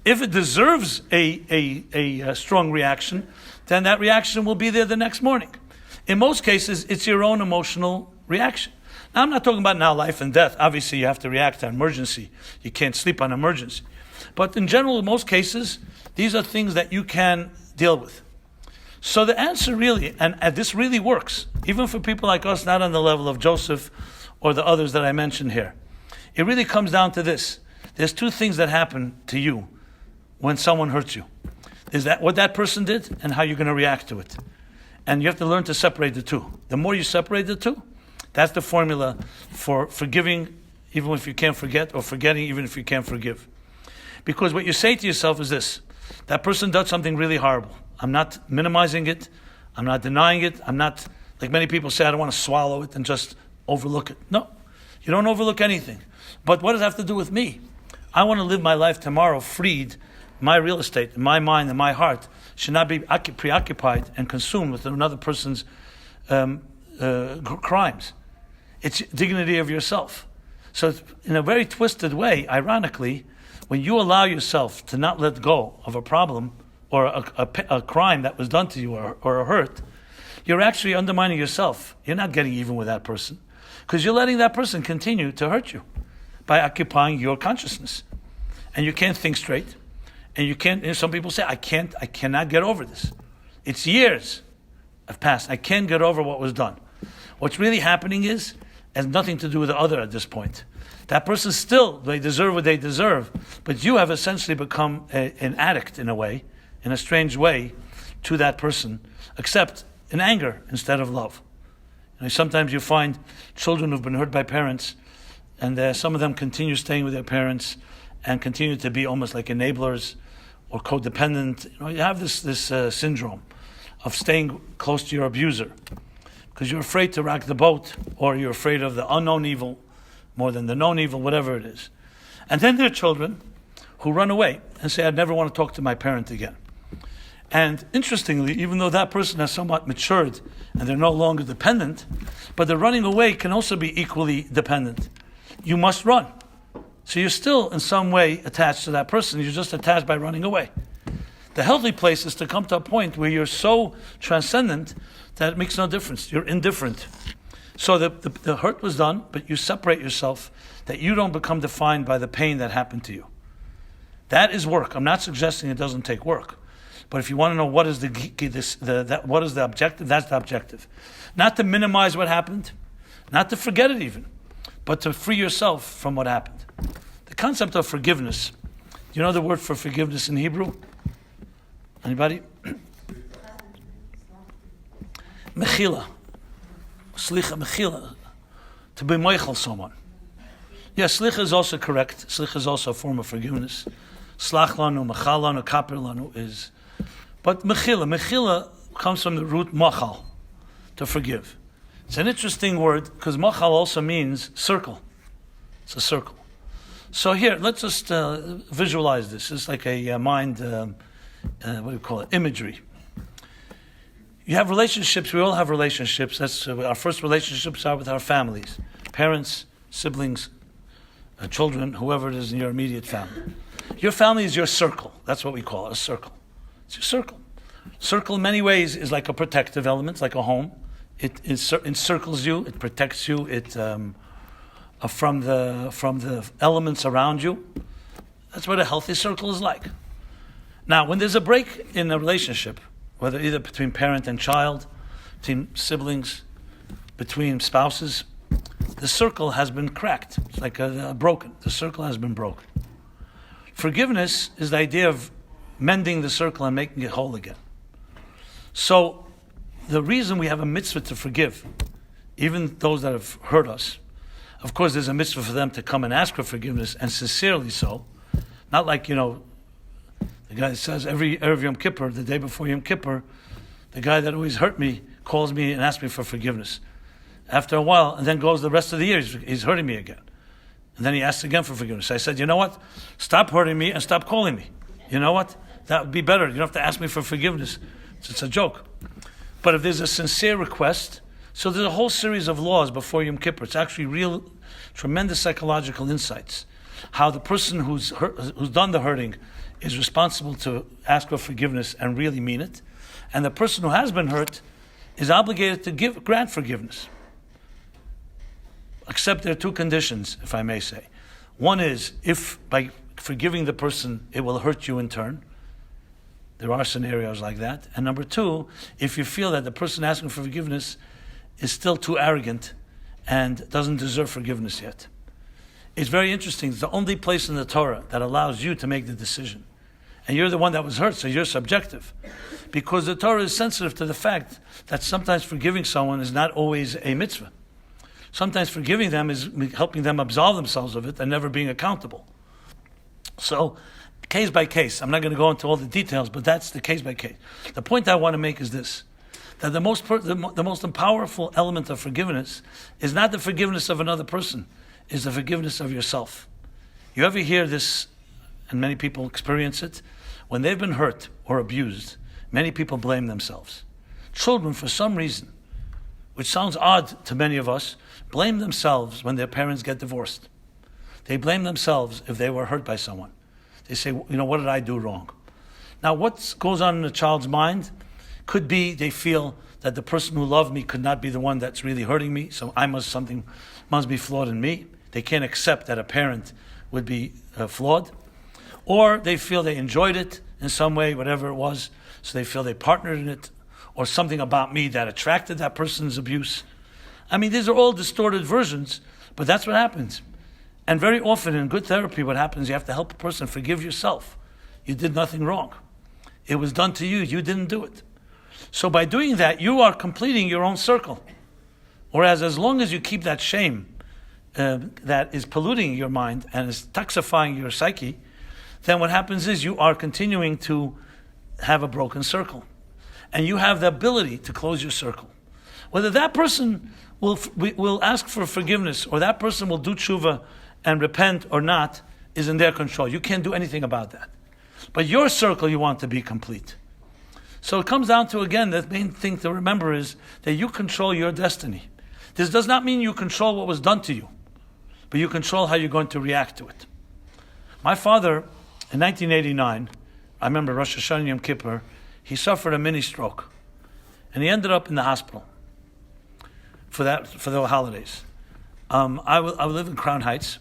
If it deserves a strong reaction, then that reaction will be there the next morning. In most cases, it's your own emotional reaction. Now, I'm not talking about now life and death. Obviously, you have to react to emergency. You can't sleep on emergency. But in general, in most cases, these are things that you can deal with. So the answer really, and this really works, even for people like us, not on the level of Joseph or the others that I mentioned here. It really comes down to this. There's two things that happen to you when someone hurts you. Is that what that person did and how you're going to react to it. And you have to learn to separate the two. The more you separate the two, that's the formula for forgiving even if you can't forget, or forgetting even if you can't forgive. Because what you say to yourself is this: that person did something really horrible. I'm not minimizing it. I'm not denying it. I'm not, like many people say, I don't want to swallow it and just overlook it. No, you don't overlook anything. But what does it have to do with me? I want to live my life tomorrow freed. My real estate, my mind, and my heart should not be preoccupied and consumed with another person's crimes. It's dignity of yourself. So in a very twisted way, ironically, when you allow yourself to not let go of a problem or a crime that was done to you or a hurt, you're actually undermining yourself. You're not getting even with that person because you're letting that person continue to hurt you by occupying your consciousness. And you can't think straight. And you can't, some people say, I cannot get over this. It's years have passed. I can't get over what was done. What's really happening has nothing to do with the other at this point. That person still, they deserve what they deserve, but you have essentially become an addict in a way, in a strange way, to that person, except in anger instead of love. Sometimes you find children who've been hurt by parents, and some of them continue staying with their parents and continue to be almost like enablers or codependent. You have this syndrome of staying close to your abuser because you're afraid to rock the boat, or you're afraid of the unknown evil more than the known evil, whatever it is. And then there are children who run away and say, I'd never want to talk to my parent again. And interestingly, even though that person has somewhat matured and they're no longer dependent, but the running away can also be equally dependent. You must run. So you're still in some way attached to that person. You're just attached by running away. The healthy place is to come to a point where you're so transcendent that it makes no difference. You're indifferent. So the hurt was done, but you separate yourself, that you don't become defined by the pain that happened to you. That is work. I'm not suggesting it doesn't take work. But if you want to know what is what is the objective, that's the objective. Not to minimize what happened, not to forget it even, but to free yourself from what happened. The concept of forgiveness. Do you know the word for forgiveness in Hebrew? Anybody? Mechila. Slicha, mechila. To be moichel someone. Yes, slicha is also correct. Slicha is also a form of forgiveness. Slach lanu, mechal lanu, kaper lanu is. But mechila comes from the root machal, to forgive. It's an interesting word because machal also means circle. It's a circle. So here, let's just visualize this. It's like a mind, what do you call it, imagery. You have relationships, we all have relationships. That's our first relationships are with our families. Parents, siblings, children, whoever it is in your immediate family. Your family is your circle. That's what we call it, a circle. It's your circle. Circle in many ways is like a protective element, like a home. It encircles you, it protects you, it from the elements around you. That's what a healthy circle is like. Now, when there's a break in a relationship, whether either between parent and child, between siblings, between spouses, the circle has been cracked. It's like broken. The circle has been broken. Forgiveness is the idea of mending the circle and making it whole again. So, the reason we have a mitzvah to forgive, even those that have hurt us, of course there's a mitzvah for them to come and ask for forgiveness, and sincerely so. Not like, the guy that says every Erev Yom Kippur, the day before Yom Kippur, the guy that always hurt me calls me and asks me for forgiveness. after a while, and then goes the rest of the year, he's hurting me again. And then he asks again for forgiveness. I said, you know what? Stop hurting me and stop calling me. You know what? That would be better. You don't have to ask me for forgiveness. It's a joke. But if there's a sincere request, so there's a whole series of laws before Yom Kippur. It's actually real, tremendous psychological insights. How the person who's done the hurting is responsible to ask for forgiveness and really mean it. And the person who has been hurt is obligated to grant forgiveness. Except there are two conditions, if I may say. One is, if by forgiving the person, it will hurt you in turn. There are scenarios like that. And number two, if you feel that the person asking for forgiveness is still too arrogant and doesn't deserve forgiveness yet. It's very interesting. It's the only place in the Torah that allows you to make the decision. And you're the one that was hurt, so you're subjective. Because the Torah is sensitive to the fact that sometimes forgiving someone is not always a mitzvah. Sometimes forgiving them is helping them absolve themselves of it and never being accountable. So, case by case, I'm not going to go into all the details, but that's the case by case. The point I want to make is this, that the most powerful element of forgiveness is not the forgiveness of another person, is the forgiveness of yourself. You ever hear this, and many people experience it, when they've been hurt or abused, many people blame themselves. Children, for some reason, which sounds odd to many of us, blame themselves when their parents get divorced. They blame themselves if they were hurt by someone. They say, what did I do wrong? Now, what goes on in a child's mind could be they feel that the person who loved me could not be the one that's really hurting me, so something must be flawed in me. They can't accept that a parent would be flawed. Or they feel they enjoyed it in some way, whatever it was, so they feel they partnered in it, or something about me that attracted that person's abuse. I mean, these are all distorted versions, but that's what happens. And very often in good therapy, what happens, you have to help a person forgive yourself. You did nothing wrong. It was done to you. You didn't do it. So by doing that, you are completing your own circle. Whereas as long as you keep that shame that is polluting your mind and is toxifying your psyche, then what happens is you are continuing to have a broken circle. And you have the ability to close your circle. Whether that person will ask for forgiveness or that person will do tshuva and repent or not is in their control. You can't do anything about that. But your circle you want to be complete. So it comes down to, again, the main thing to remember is that you control your destiny. This does not mean you control what was done to you, but you control how you're going to react to it. My father, in 1989, I remember Rosh Hashanah Yom Kippur, he suffered a mini stroke. And he ended up in the hospital for the holidays. I live in Crown Heights,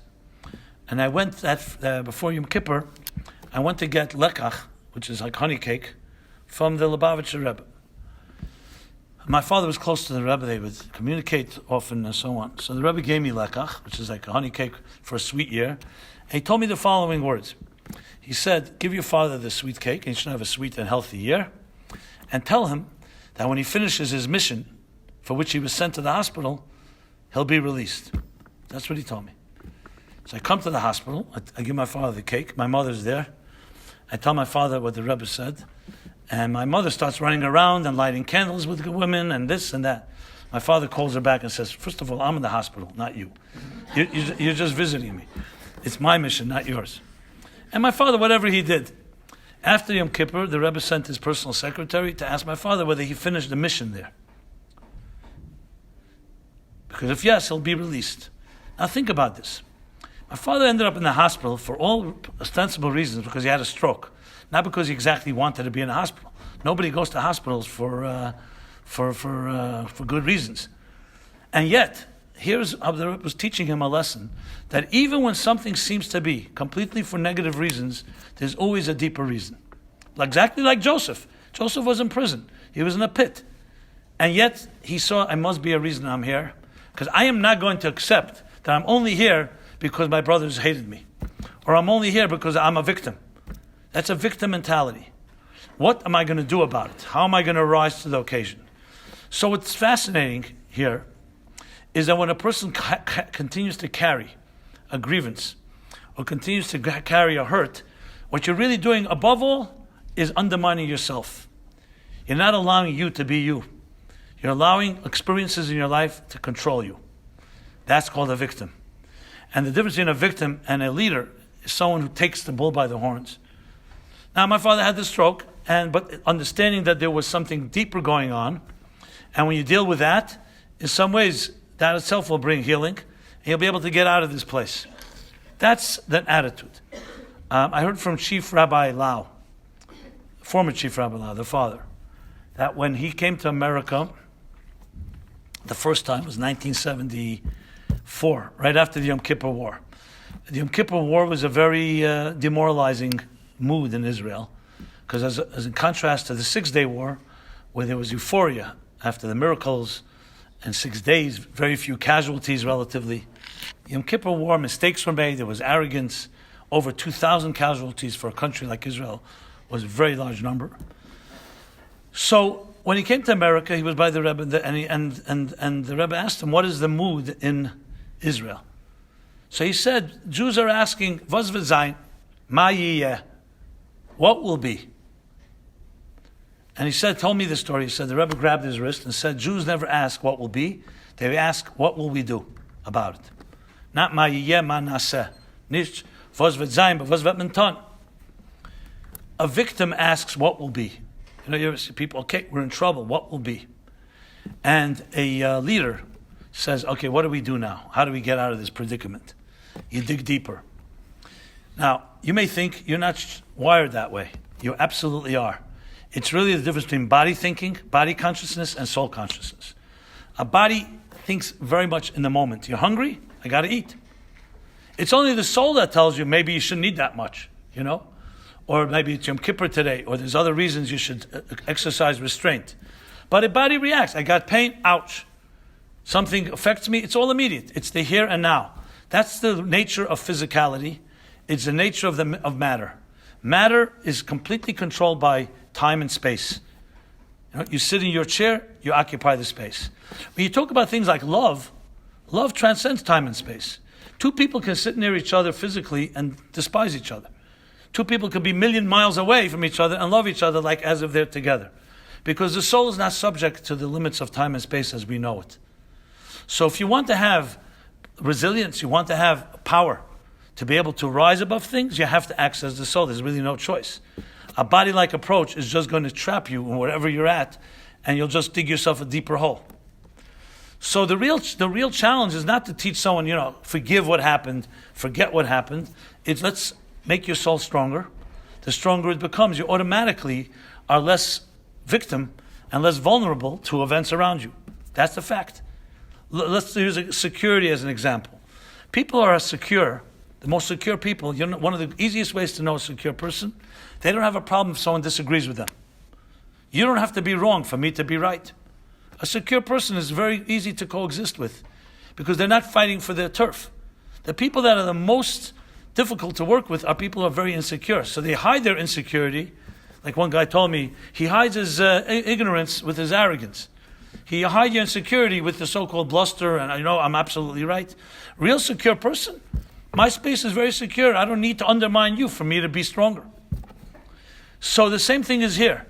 and I went before Yom Kippur, I went to get lekach, which is like honey cake, from the Lubavitcher Rebbe. My father was close to the Rebbe, they would communicate often and so on. So the Rebbe gave me lekach, which is like a honey cake for a sweet year, and he told me the following words. He said, give your father the sweet cake, and he should have a sweet and healthy year, and tell him that when he finishes his mission, for which he was sent to the hospital, he'll be released. That's what he told me. So I come to the hospital, I give my father the cake, my mother's there, I tell my father what the Rebbe said, and my mother starts running around and lighting candles with the women and this and that. My father calls her back and says, first of all, I'm in the hospital, not you. You're just visiting me. It's my mission, not yours. And my father, whatever he did, after Yom Kippur, the Rebbe sent his personal secretary to ask my father whether he finished the mission there. Because if yes, he'll be released. Now think about this. My father ended up in the hospital for all ostensible reasons because he had a stroke. Not because he exactly wanted to be in a hospital. Nobody goes to hospitals for good reasons. And yet, here's how the Rebbe was teaching him a lesson, that even when something seems to be completely for negative reasons, there's always a deeper reason. Exactly like Joseph. Joseph was in prison. He was in a pit. And yet, he saw, there must be a reason I'm here, because I am not going to accept that I'm only here because my brothers hated me, or I'm only here because I'm a victim. That's a victim mentality. What am I going to do about it? How am I going to rise to the occasion? So what's fascinating here is that when a person continues to carry a grievance or continues to carry a hurt, what you're really doing above all is undermining yourself. You're not allowing you to be you. You're allowing experiences in your life to control you. That's called a victim. And the difference between a victim and a leader is someone who takes the bull by the horns. Now, my father had the stroke, but understanding that there was something deeper going on, and when you deal with that, in some ways, that itself will bring healing, and you'll be able to get out of this place. That's the attitude. I heard from Chief Rabbi Lau, former Chief Rabbi Lau, the father, that when he came to America, the first time was 1974, right after the Yom Kippur War. The Yom Kippur War was a very demoralizing mood in Israel, because as in contrast to the 6-Day War, where there was euphoria after the miracles, and 6 days, very few casualties relatively. Yom Kippur War, mistakes were made, there was arrogance, over 2,000 casualties for a country like Israel was a very large number. So when he came to America, he was by the Rebbe, and the Rebbe asked him, what is the mood in Israel? So he said, Jews are asking, was wird sein, ma yiyeh, what will be? And he said, told me the story. He said, the Rebbe grabbed his wrist and said, Jews never ask what will be. They ask, what will we do about it? Not ma yiyeh, ma naseh. Nicht, was wird sein, but was wird man tun? A victim asks, what will be? You know, you ever see people, okay, we're in trouble, what will be? And a leader says, okay, what do we do now? How do we get out of this predicament? You dig deeper. Now, you may think you're not wired that way. You absolutely are. It's really the difference between body thinking, body consciousness, and soul consciousness. A body thinks very much in the moment. You're hungry? I got to eat. It's only the soul that tells you maybe you shouldn't eat that much, you know? Or maybe it's Yom Kippur today, or there's other reasons you should exercise restraint. But a body reacts. I got pain, ouch. Something affects me, it's all immediate. It's the here and now. That's the nature of physicality. It's the nature of matter. Matter is completely controlled by time and space. You sit in your chair, you occupy the space. When you talk about things like love, love transcends time and space. Two people can sit near each other physically and despise each other. Two people can be a million miles away from each other and love each other like as if they're together. Because the soul is not subject to the limits of time and space as we know it. So if you want to have resilience, you want to have power to be able to rise above things, you have to access the soul. There's really no choice. A body-like approach is just going to trap you wherever you're at, and you'll just dig yourself a deeper hole. So the real challenge is not to teach someone, forgive what happened, forget what happened. It's let's make your soul stronger. The stronger it becomes, you automatically are less victim and less vulnerable to events around you. That's the fact. Let's use security as an example. People are secure. The most secure people, one of the easiest ways to know a secure person, they don't have a problem if someone disagrees with them. You don't have to be wrong for me to be right. A secure person is very easy to coexist with because they're not fighting for their turf. The people that are the most difficult to work with are people who are very insecure. So they hide their insecurity. Like one guy told me, he hides his ignorance with his arrogance. He hides your insecurity with the so-called bluster and I'm absolutely right. Real secure person, my space is very secure. I don't need to undermine you for me to be stronger. So the same thing is here.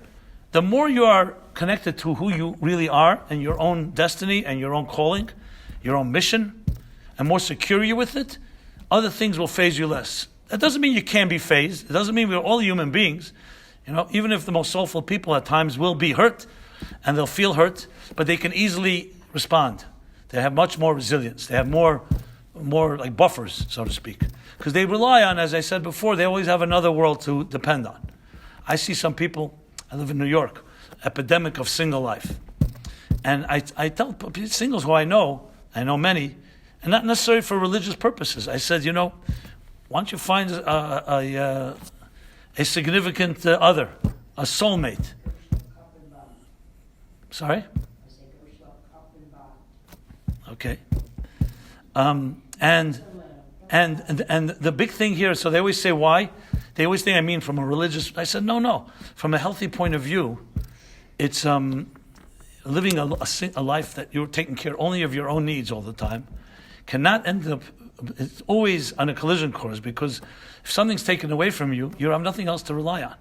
The more you are connected to who you really are and your own destiny and your own calling, your own mission, and more secure you're with it, other things will faze you less. That doesn't mean you can't be fazed. It doesn't mean we're all human beings. Even if the most soulful people at times will be hurt and they'll feel hurt, but they can easily respond. They have much more resilience. They have more like buffers, so to speak. Because they rely on, as I said before, they always have another world to depend on. I see some people, I live in New York, epidemic of single life. And I tell singles who I know many, and not necessarily for religious purposes. I said, why don't you find a significant other, a soulmate? Sorry? Okay. And the big thing here, so they always say why? They always think I mean from a religious. I said no. From a healthy point of view, it's living a life that you're taking care only of your own needs all the time. Cannot end up. It's always on a collision course because if something's taken away from you, you have nothing else to rely on.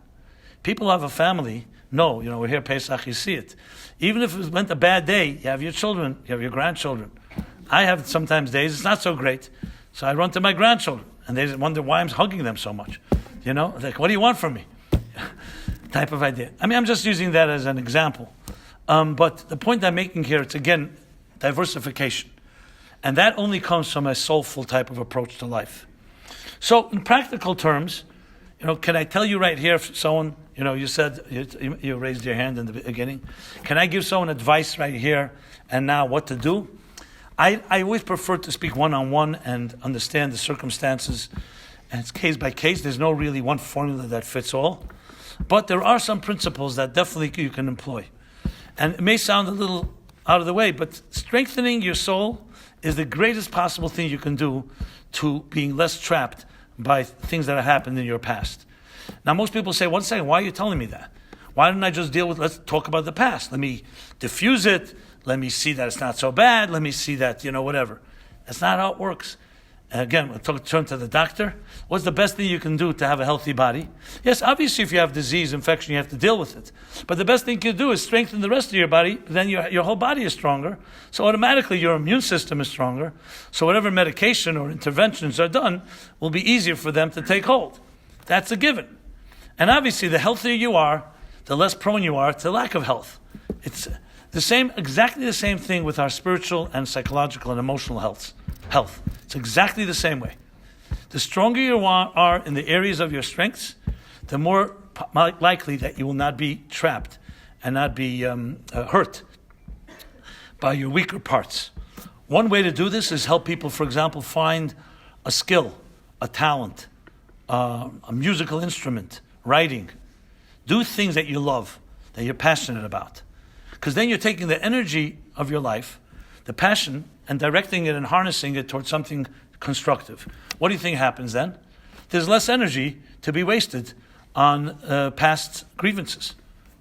People have a family. No, we're here Pesach, you see it. Even if it went a bad day, you have your children, you have your grandchildren. I have sometimes days it's not so great, so I run to my grandchildren, and they wonder why I'm hugging them so much. Like, what do you want from me? Type of idea. I mean, I'm just using that as an example. But the point I'm making here, it's again, diversification. And that only comes from a soulful type of approach to life. So in practical terms, can I tell you right here, if someone, you said, you raised your hand in the beginning. Can I give someone advice right here and now what to do? I always prefer to speak one-on-one and understand the circumstances. And it's case by case. There's no really one formula that fits all. But there are some principles that definitely you can employ. And it may sound a little out of the way, but strengthening your soul is the greatest possible thing you can do to being less trapped by things that have happened in your past. Now, most people say, 1 second, why are you telling me that? Why don't I just let's talk about the past. Let me diffuse it. Let me see that it's not so bad. Let me see that, whatever. That's not how it works. Again, we'll turn to the doctor. What's the best thing you can do to have a healthy body? Yes, obviously, if you have disease, infection, you have to deal with it. But the best thing you can do is strengthen the rest of your body. Then your whole body is stronger. So automatically, your immune system is stronger. So whatever medication or interventions are done will be easier for them to take hold. That's a given. And obviously, the healthier you are, the less prone you are to lack of health. It's exactly the same thing with our spiritual and psychological and emotional health. It's exactly the same way. The stronger you are in the areas of your strengths, the more likely that you will not be trapped and not be hurt by your weaker parts. One way to do this is help people, for example, find a skill, a talent, a musical instrument, writing. Do things that you love, that you're passionate about. Because then you're taking the energy of your life, the passion, and directing it and harnessing it towards something constructive. What do you think happens then? There's less energy to be wasted on past grievances.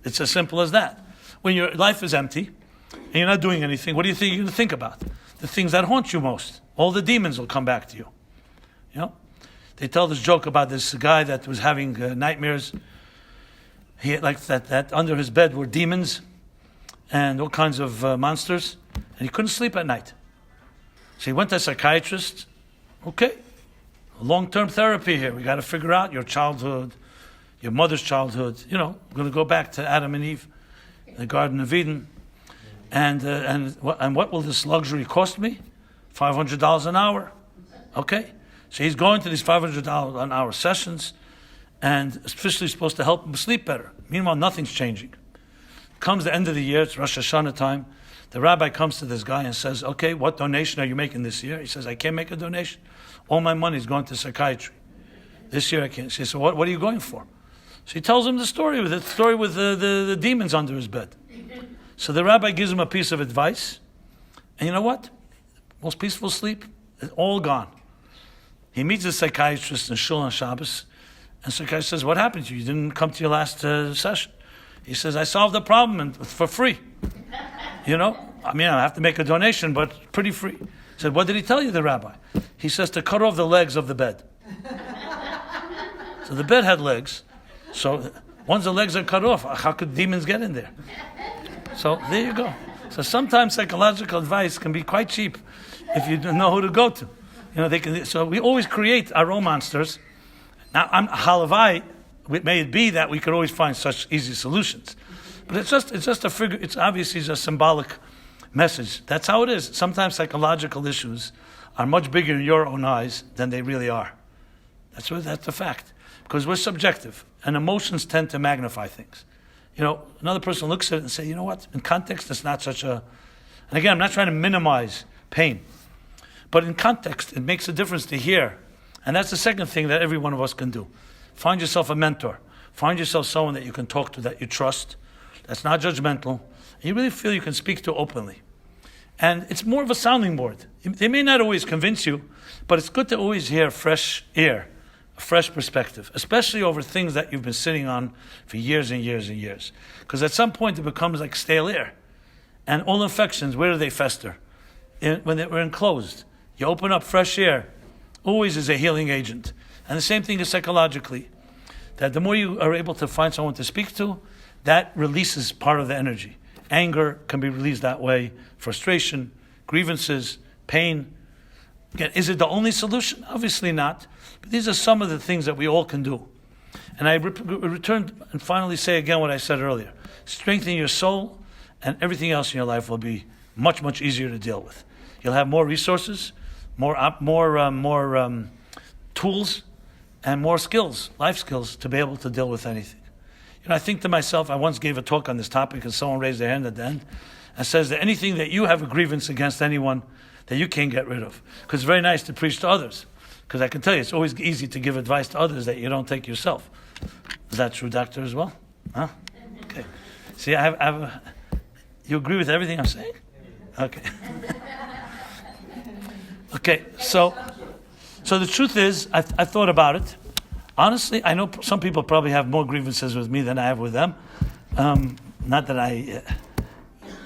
It's as simple as that. When your life is empty and you're not doing anything, what do you think you're going to think about? The things that haunt you most. All the demons will come back to you. They tell this joke about this guy that was having nightmares. He had like that under his bed were demons and all kinds of monsters, and he couldn't sleep at night. So he went to a psychiatrist. Okay, long-term therapy here. We got to figure out your childhood, your mother's childhood. We're going to go back to Adam and Eve, the Garden of Eden. And what will this luxury cost me? $500 an hour. Okay, so he's going to these $500 an hour sessions, and officially supposed to help him sleep better. Meanwhile, nothing's changing. Comes the end of the year, it's Rosh Hashanah time. The rabbi comes to this guy and says, okay, what donation are you making this year? He says, I can't make a donation. All my money is going to psychiatry. This year I can't. She says, so what are you going for? So he tells him the story with the demons under his bed. So the rabbi gives him a piece of advice. And you know what? Most peaceful sleep is all gone. He meets a psychiatrist in Shul on Shabbos. And the psychiatrist says, what happened to you? You didn't come to your last session. He says, I solved the problem for free. I have to make a donation, but pretty free. He said, what did he tell you, the rabbi? He says to cut off the legs of the bed. So the bed had legs. So once the legs are cut off, how could demons get in there? So there you go. So sometimes psychological advice can be quite cheap if you don't know who to go to. So we always create our own monsters. Now, halavai, may it be that we could always find such easy solutions. But it's just a figure. It's obviously just a symbolic message. That's how it is. Sometimes psychological issues are much bigger in your own eyes than they really are. That's the fact. Because we're subjective, and emotions tend to magnify things. Another person looks at it and say, you know what? In context, it's not such a. And again, I'm not trying to minimize pain, but in context, it makes a difference to hear. And that's the second thing that every one of us can do. Find yourself a mentor. Find yourself someone that you can talk to, that you trust, that's not judgmental, and you really feel you can speak to openly. And it's more of a sounding board. They may not always convince you, but it's good to always hear fresh air, a fresh perspective, especially over things that you've been sitting on for years and years and years. Because at some point it becomes like stale air. And all infections, where do they fester? When they were enclosed. You open up fresh air, always is a healing agent. And the same thing is psychologically. that the more you are able to find someone to speak to, that releases part of the energy. Anger can be released that way, frustration, grievances, pain. Again, is it the only solution? Obviously not. But these are some of the things that we all can do. And I return and finally say again what I said earlier. Strengthen your soul, and everything else in your life will be much, much easier to deal with. You'll have more resources, more tools, and more skills, life skills, to be able to deal with anything. I think to myself, I once gave a talk on this topic, and someone raised their hand at the end and says that anything that you have a grievance against anyone that you can't get rid of. Because it's very nice to preach to others. Because I can tell you, it's always easy to give advice to others that you don't take yourself. Is that true, Doctor, as well? Huh? Okay. See, you agree with everything I'm saying? Okay. Okay, so the truth is, I thought about it. Honestly, I know some people probably have more grievances with me than I have with them. Not that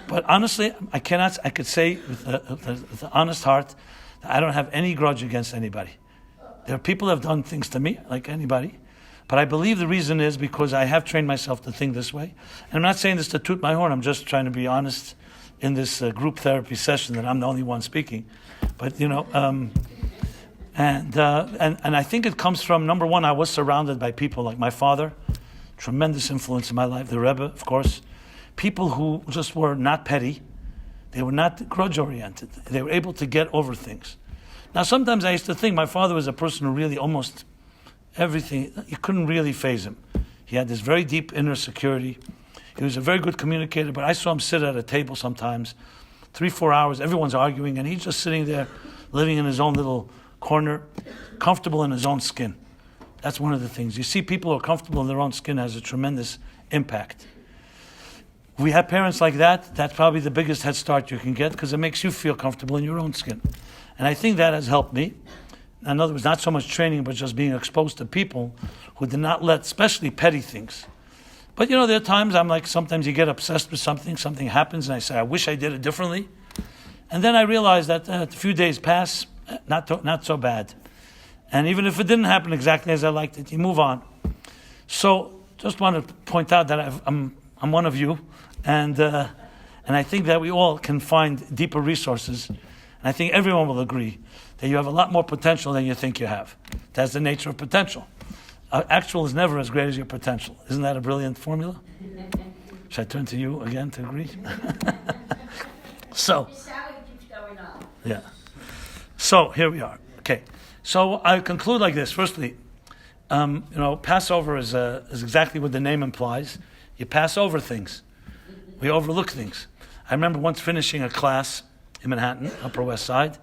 but honestly, I could say with an honest heart that I don't have any grudge against anybody. There are people who have done things to me, like anybody. But I believe the reason is because I have trained myself to think this way. And I'm not saying this to toot my horn. I'm just trying to be honest in this group therapy session that I'm the only one speaking. But, and I think it comes from, number one, I was surrounded by people like my father, tremendous influence in my life, the Rebbe, of course, people who just were not petty. They were not grudge-oriented. They were able to get over things. Now, sometimes I used to think my father was a person who really almost everything, you couldn't really faze him. He had this very deep inner security. He was a very good communicator, but I saw him sit at a table sometimes, 3-4 hours, everyone's arguing, and he's just sitting there, living in his own little corner, comfortable in his own skin. That's one of the things. You see people who are comfortable in their own skin has a tremendous impact. If we have parents like that, that's probably the biggest head start you can get because it makes you feel comfortable in your own skin. And I think that has helped me. In other words, not so much training, but just being exposed to people who did not let, especially petty things. But there are times I'm like, sometimes you get obsessed with something happens, and I say, I wish I did it differently. And then I realize that a few days pass, not so bad. And even if it didn't happen exactly as I liked it, you move on. So just want to point out that I'm one of you, and I think that we all can find deeper resources. And I think everyone will agree that you have a lot more potential than you think you have. That's the nature of potential. Actual is never as great as your potential. Isn't that a brilliant formula? Should I turn to you again to agree? So, yeah. So here we are. Okay. So I conclude like this. Firstly, Passover is exactly what the name implies. You pass over things. We overlook things. I remember once finishing a class in Manhattan, Upper West Side,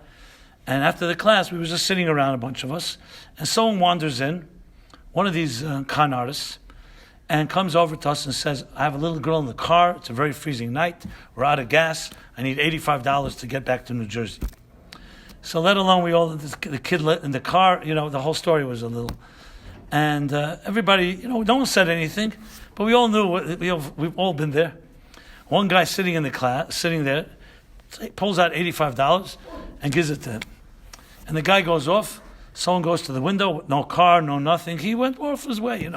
and after the class, we were just sitting around, a bunch of us, and someone wanders in, one of these con artists, and comes over to us and says, I have a little girl in the car, it's a very freezing night, we're out of gas, I need $85 to get back to New Jersey. So let alone the kid in the car, the whole story was a little, and everybody, no one said anything, but we all knew, we've all been there. One guy sitting in the class, sitting there, pulls out $85 and gives it to him. And the guy goes off. Someone goes to the window, no car, no nothing. He went off his way,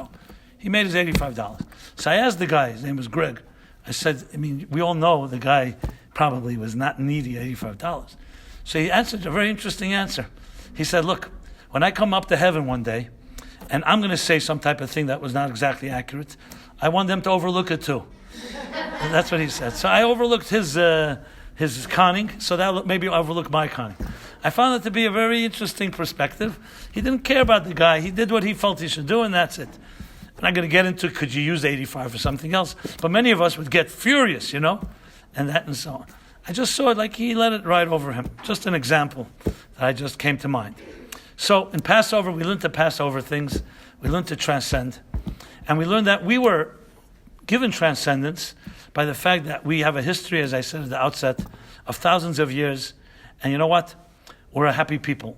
He made his $85. So I asked the guy, his name was Greg. I said, we all know the guy probably was not needy $85. So he answered a very interesting answer. He said, look, when I come up to heaven one day, and I'm going to say some type of thing that was not exactly accurate, I want them to overlook it too. And that's what he said. So I overlooked his conning, so that maybe I'll overlook my conning. I found it to be a very interesting perspective. He didn't care about the guy. He did what he felt he should do, and that's it. I'm not going to get into could you use 85 for something else, but many of us would get furious, and that and so on. I just saw it like he let it ride over him. Just an example that I just came to mind. So in Passover, we learned to pass over things. We learned to transcend. And we learned that we were given transcendence by the fact that we have a history, as I said at the outset, of thousands of years. And you know what? We're a happy people.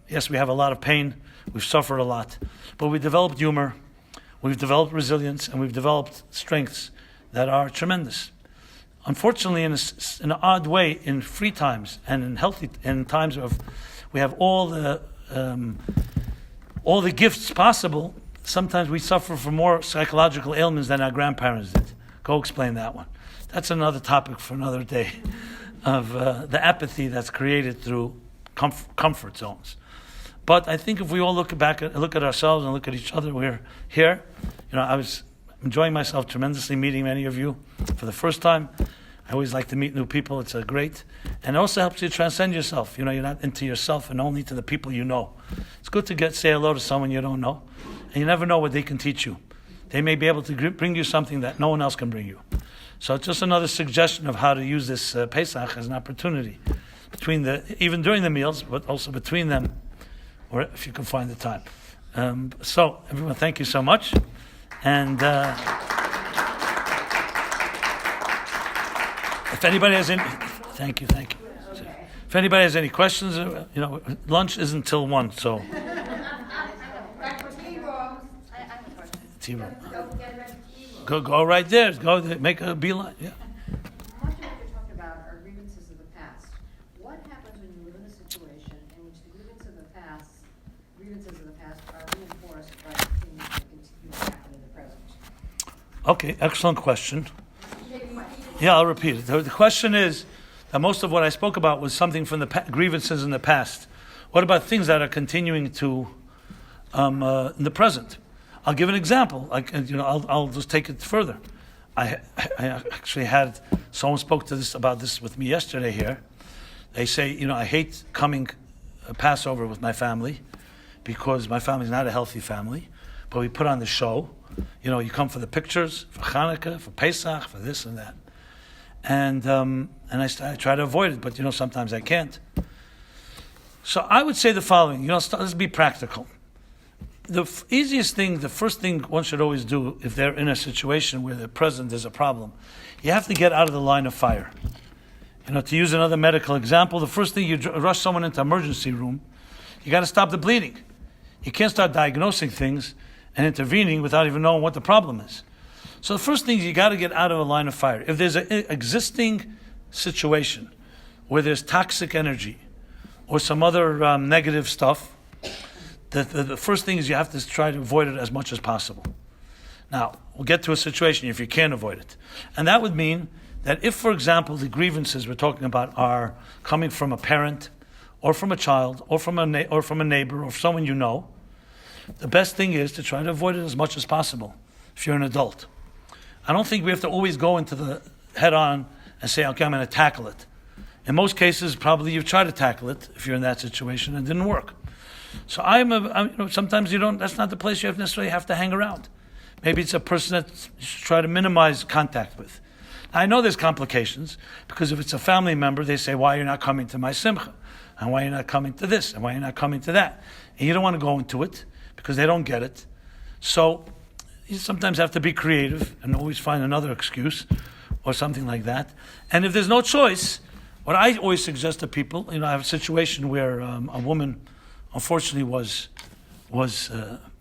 Yes, we have a lot of pain. We've suffered a lot. But we developed humor. We've developed resilience. And we've developed strengths that are tremendous. Unfortunately, in an odd way, in free times and in times of we have all the gifts possible, sometimes we suffer from more psychological ailments than our grandparents did. Go explain that one. That's another topic for another day, of the apathy that's created through comfort zones. But I think if we all look at ourselves and look at each other, we're here. I was enjoying myself tremendously meeting many of you for the first time. I always like to meet new people. It's great. And it also helps you transcend yourself. You're not into yourself and only to the people you know. It's good to say hello to someone you don't know. And you never know what they can teach you. They may be able to bring you something that no one else can bring you. So it's just another suggestion of how to use this Pesach as an opportunity, even during the meals, but also between them, or if you can find the time. So everyone, thank you so much. And if anybody has any, thank you. If anybody has any questions, lunch isn't till 1, so. Tea room. Go right there. Go make a beeline. Yeah. Much of what you're talking about are grievances of the past. What happens when you live in a situation in which the grievances of the past are reinforced by things that continue to happen in the present? Okay, excellent question. Yeah, I'll repeat it. The question is that most of what I spoke about was something from the grievances in the past. What about things that are continuing to in the present? I'll give an example. I'll just take it further. I actually had someone spoke about this with me yesterday here. They say, I hate coming Passover with my family because my family's not a healthy family, but we put on the show. You come for the pictures, for Hanukkah, for Pesach, for this and that. And I try to avoid it, but sometimes I can't. So I would say the following. Let's be practical. The first thing one should always do if they're in a situation where the present is a problem, you have to get out of the line of fire. To use another medical example, the first thing you rush someone into emergency room, you got to stop the bleeding. You can't start diagnosing things and intervening without even knowing what the problem is. So the first thing is you got to get out of a line of fire. If there's an existing situation where there's toxic energy or some other negative stuff, the first thing is you have to try to avoid it as much as possible. Now, we'll get to a situation if you can't avoid it. And that would mean that if, for example, the grievances we're talking about are coming from a parent or from a child or from a neighbor or someone you know, the best thing is to try to avoid it as much as possible if you're an adult. I don't think we have to always go into the head-on and say, okay, I'm going to tackle it. In most cases, probably you've tried to tackle it if you're in that situation and it didn't work. So sometimes that's not the place you necessarily have to hang around. Maybe it's a person that you should try to minimize contact with. I know there's complications because if it's a family member, they say, why are you not coming to my simcha? And why are you not coming to this? And why are you not coming to that? And you don't want to go into it because they don't get it. So you sometimes have to be creative and always find another excuse or something like that. And if there's no choice, what I always suggest to people, I have a situation where a woman unfortunately was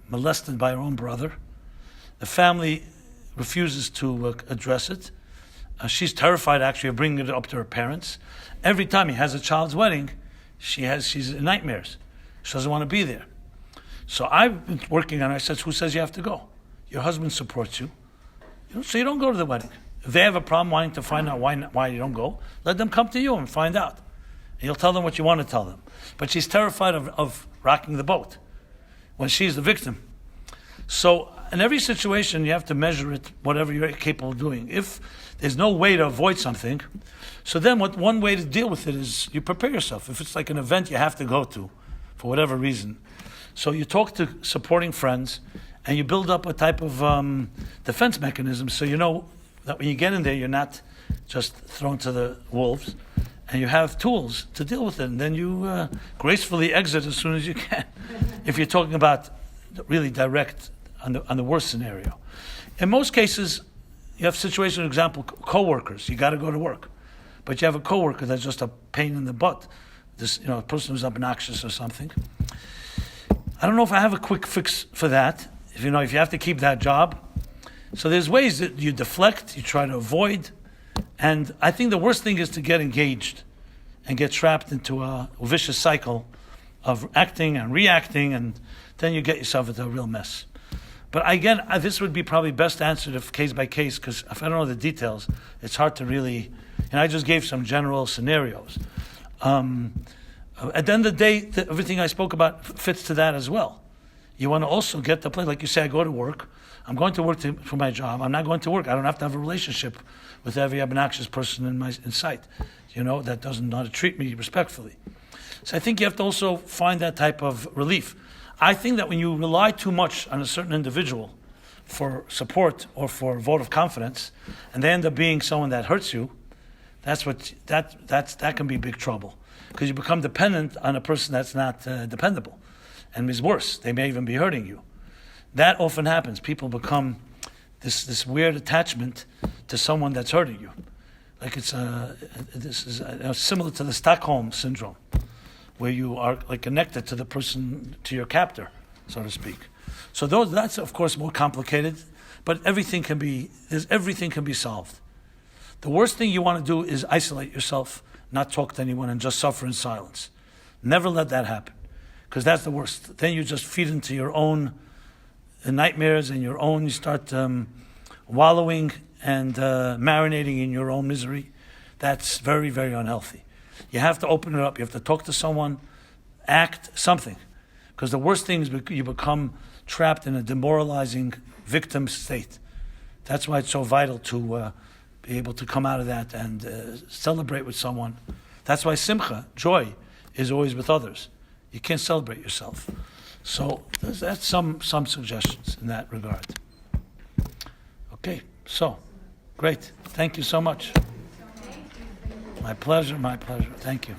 molested by her own brother. The family refuses to address it. She's terrified actually of bringing it up to her parents. Every time he has a child's wedding, she's in nightmares. She doesn't want to be there. So I've been working on it. I said, who says you have to go? Your husband supports you. So you don't go to the wedding. If they have a problem wanting to find out why you don't go, let them come to you and find out. And you'll tell them what you want to tell them. But she's terrified of rocking the boat when she's the victim. So in every situation, you have to measure it, whatever you're capable of doing. If there's no way to avoid something, so then one way to deal with it is you prepare yourself. If it's like an event you have to go to, for whatever reason. So you talk to supporting friends, and you build up a type of defense mechanism so you know that when you get in there, you're not just thrown to the wolves, and you have tools to deal with it, and then you gracefully exit as soon as you can. If you're talking about really direct on the worst scenario. In most cases, you have situations, for example, co-workers. You got to go to work, but you have a co-worker that's just a pain in the butt. A person who's obnoxious or something. I don't know if I have a quick fix for that. If you have to keep that job. So there's ways that you deflect, you try to avoid. And I think the worst thing is to get engaged and get trapped into a vicious cycle of acting and reacting, and then you get yourself into a real mess. But again, this would be probably best answered if case by case, because if I don't know the details, it's hard to really. And I just gave some general scenarios. At the end of the day, everything I spoke about fits to that as well. You want to also get the place, like you say, I go to work. I'm going to work for my job. I'm not going to work. I don't have to have a relationship with every obnoxious person in sight, that doesn't know how to treat me respectfully. So I think you have to also find that type of relief. I think that when you rely too much on a certain individual for support or for a vote of confidence, and they end up being someone that hurts you, that can be big trouble, because you become dependent on a person that's not dependable, and is worse. They may even be hurting you. That often happens. People become this weird attachment to someone that's hurting you, like this is similar to the Stockholm syndrome, where you are like connected to the person, to your captor, so to speak. So that's of course more complicated, but everything can be solved. The worst thing you want to do is isolate yourself, not talk to anyone, and just suffer in silence. Never let that happen, because that's the worst. Then you just feed into your own nightmares and you start wallowing and marinating in your own misery. That's very, very unhealthy. You have to open it up. You have to talk to someone, act something, because the worst thing is you become trapped in a demoralizing victim state. That's why it's so vital to be able to come out of that and celebrate with someone. That's why simcha, joy, is always with others. You can't celebrate yourself. So that's some suggestions in that regard. Okay, so great. Thank you so much. My pleasure. Thank you.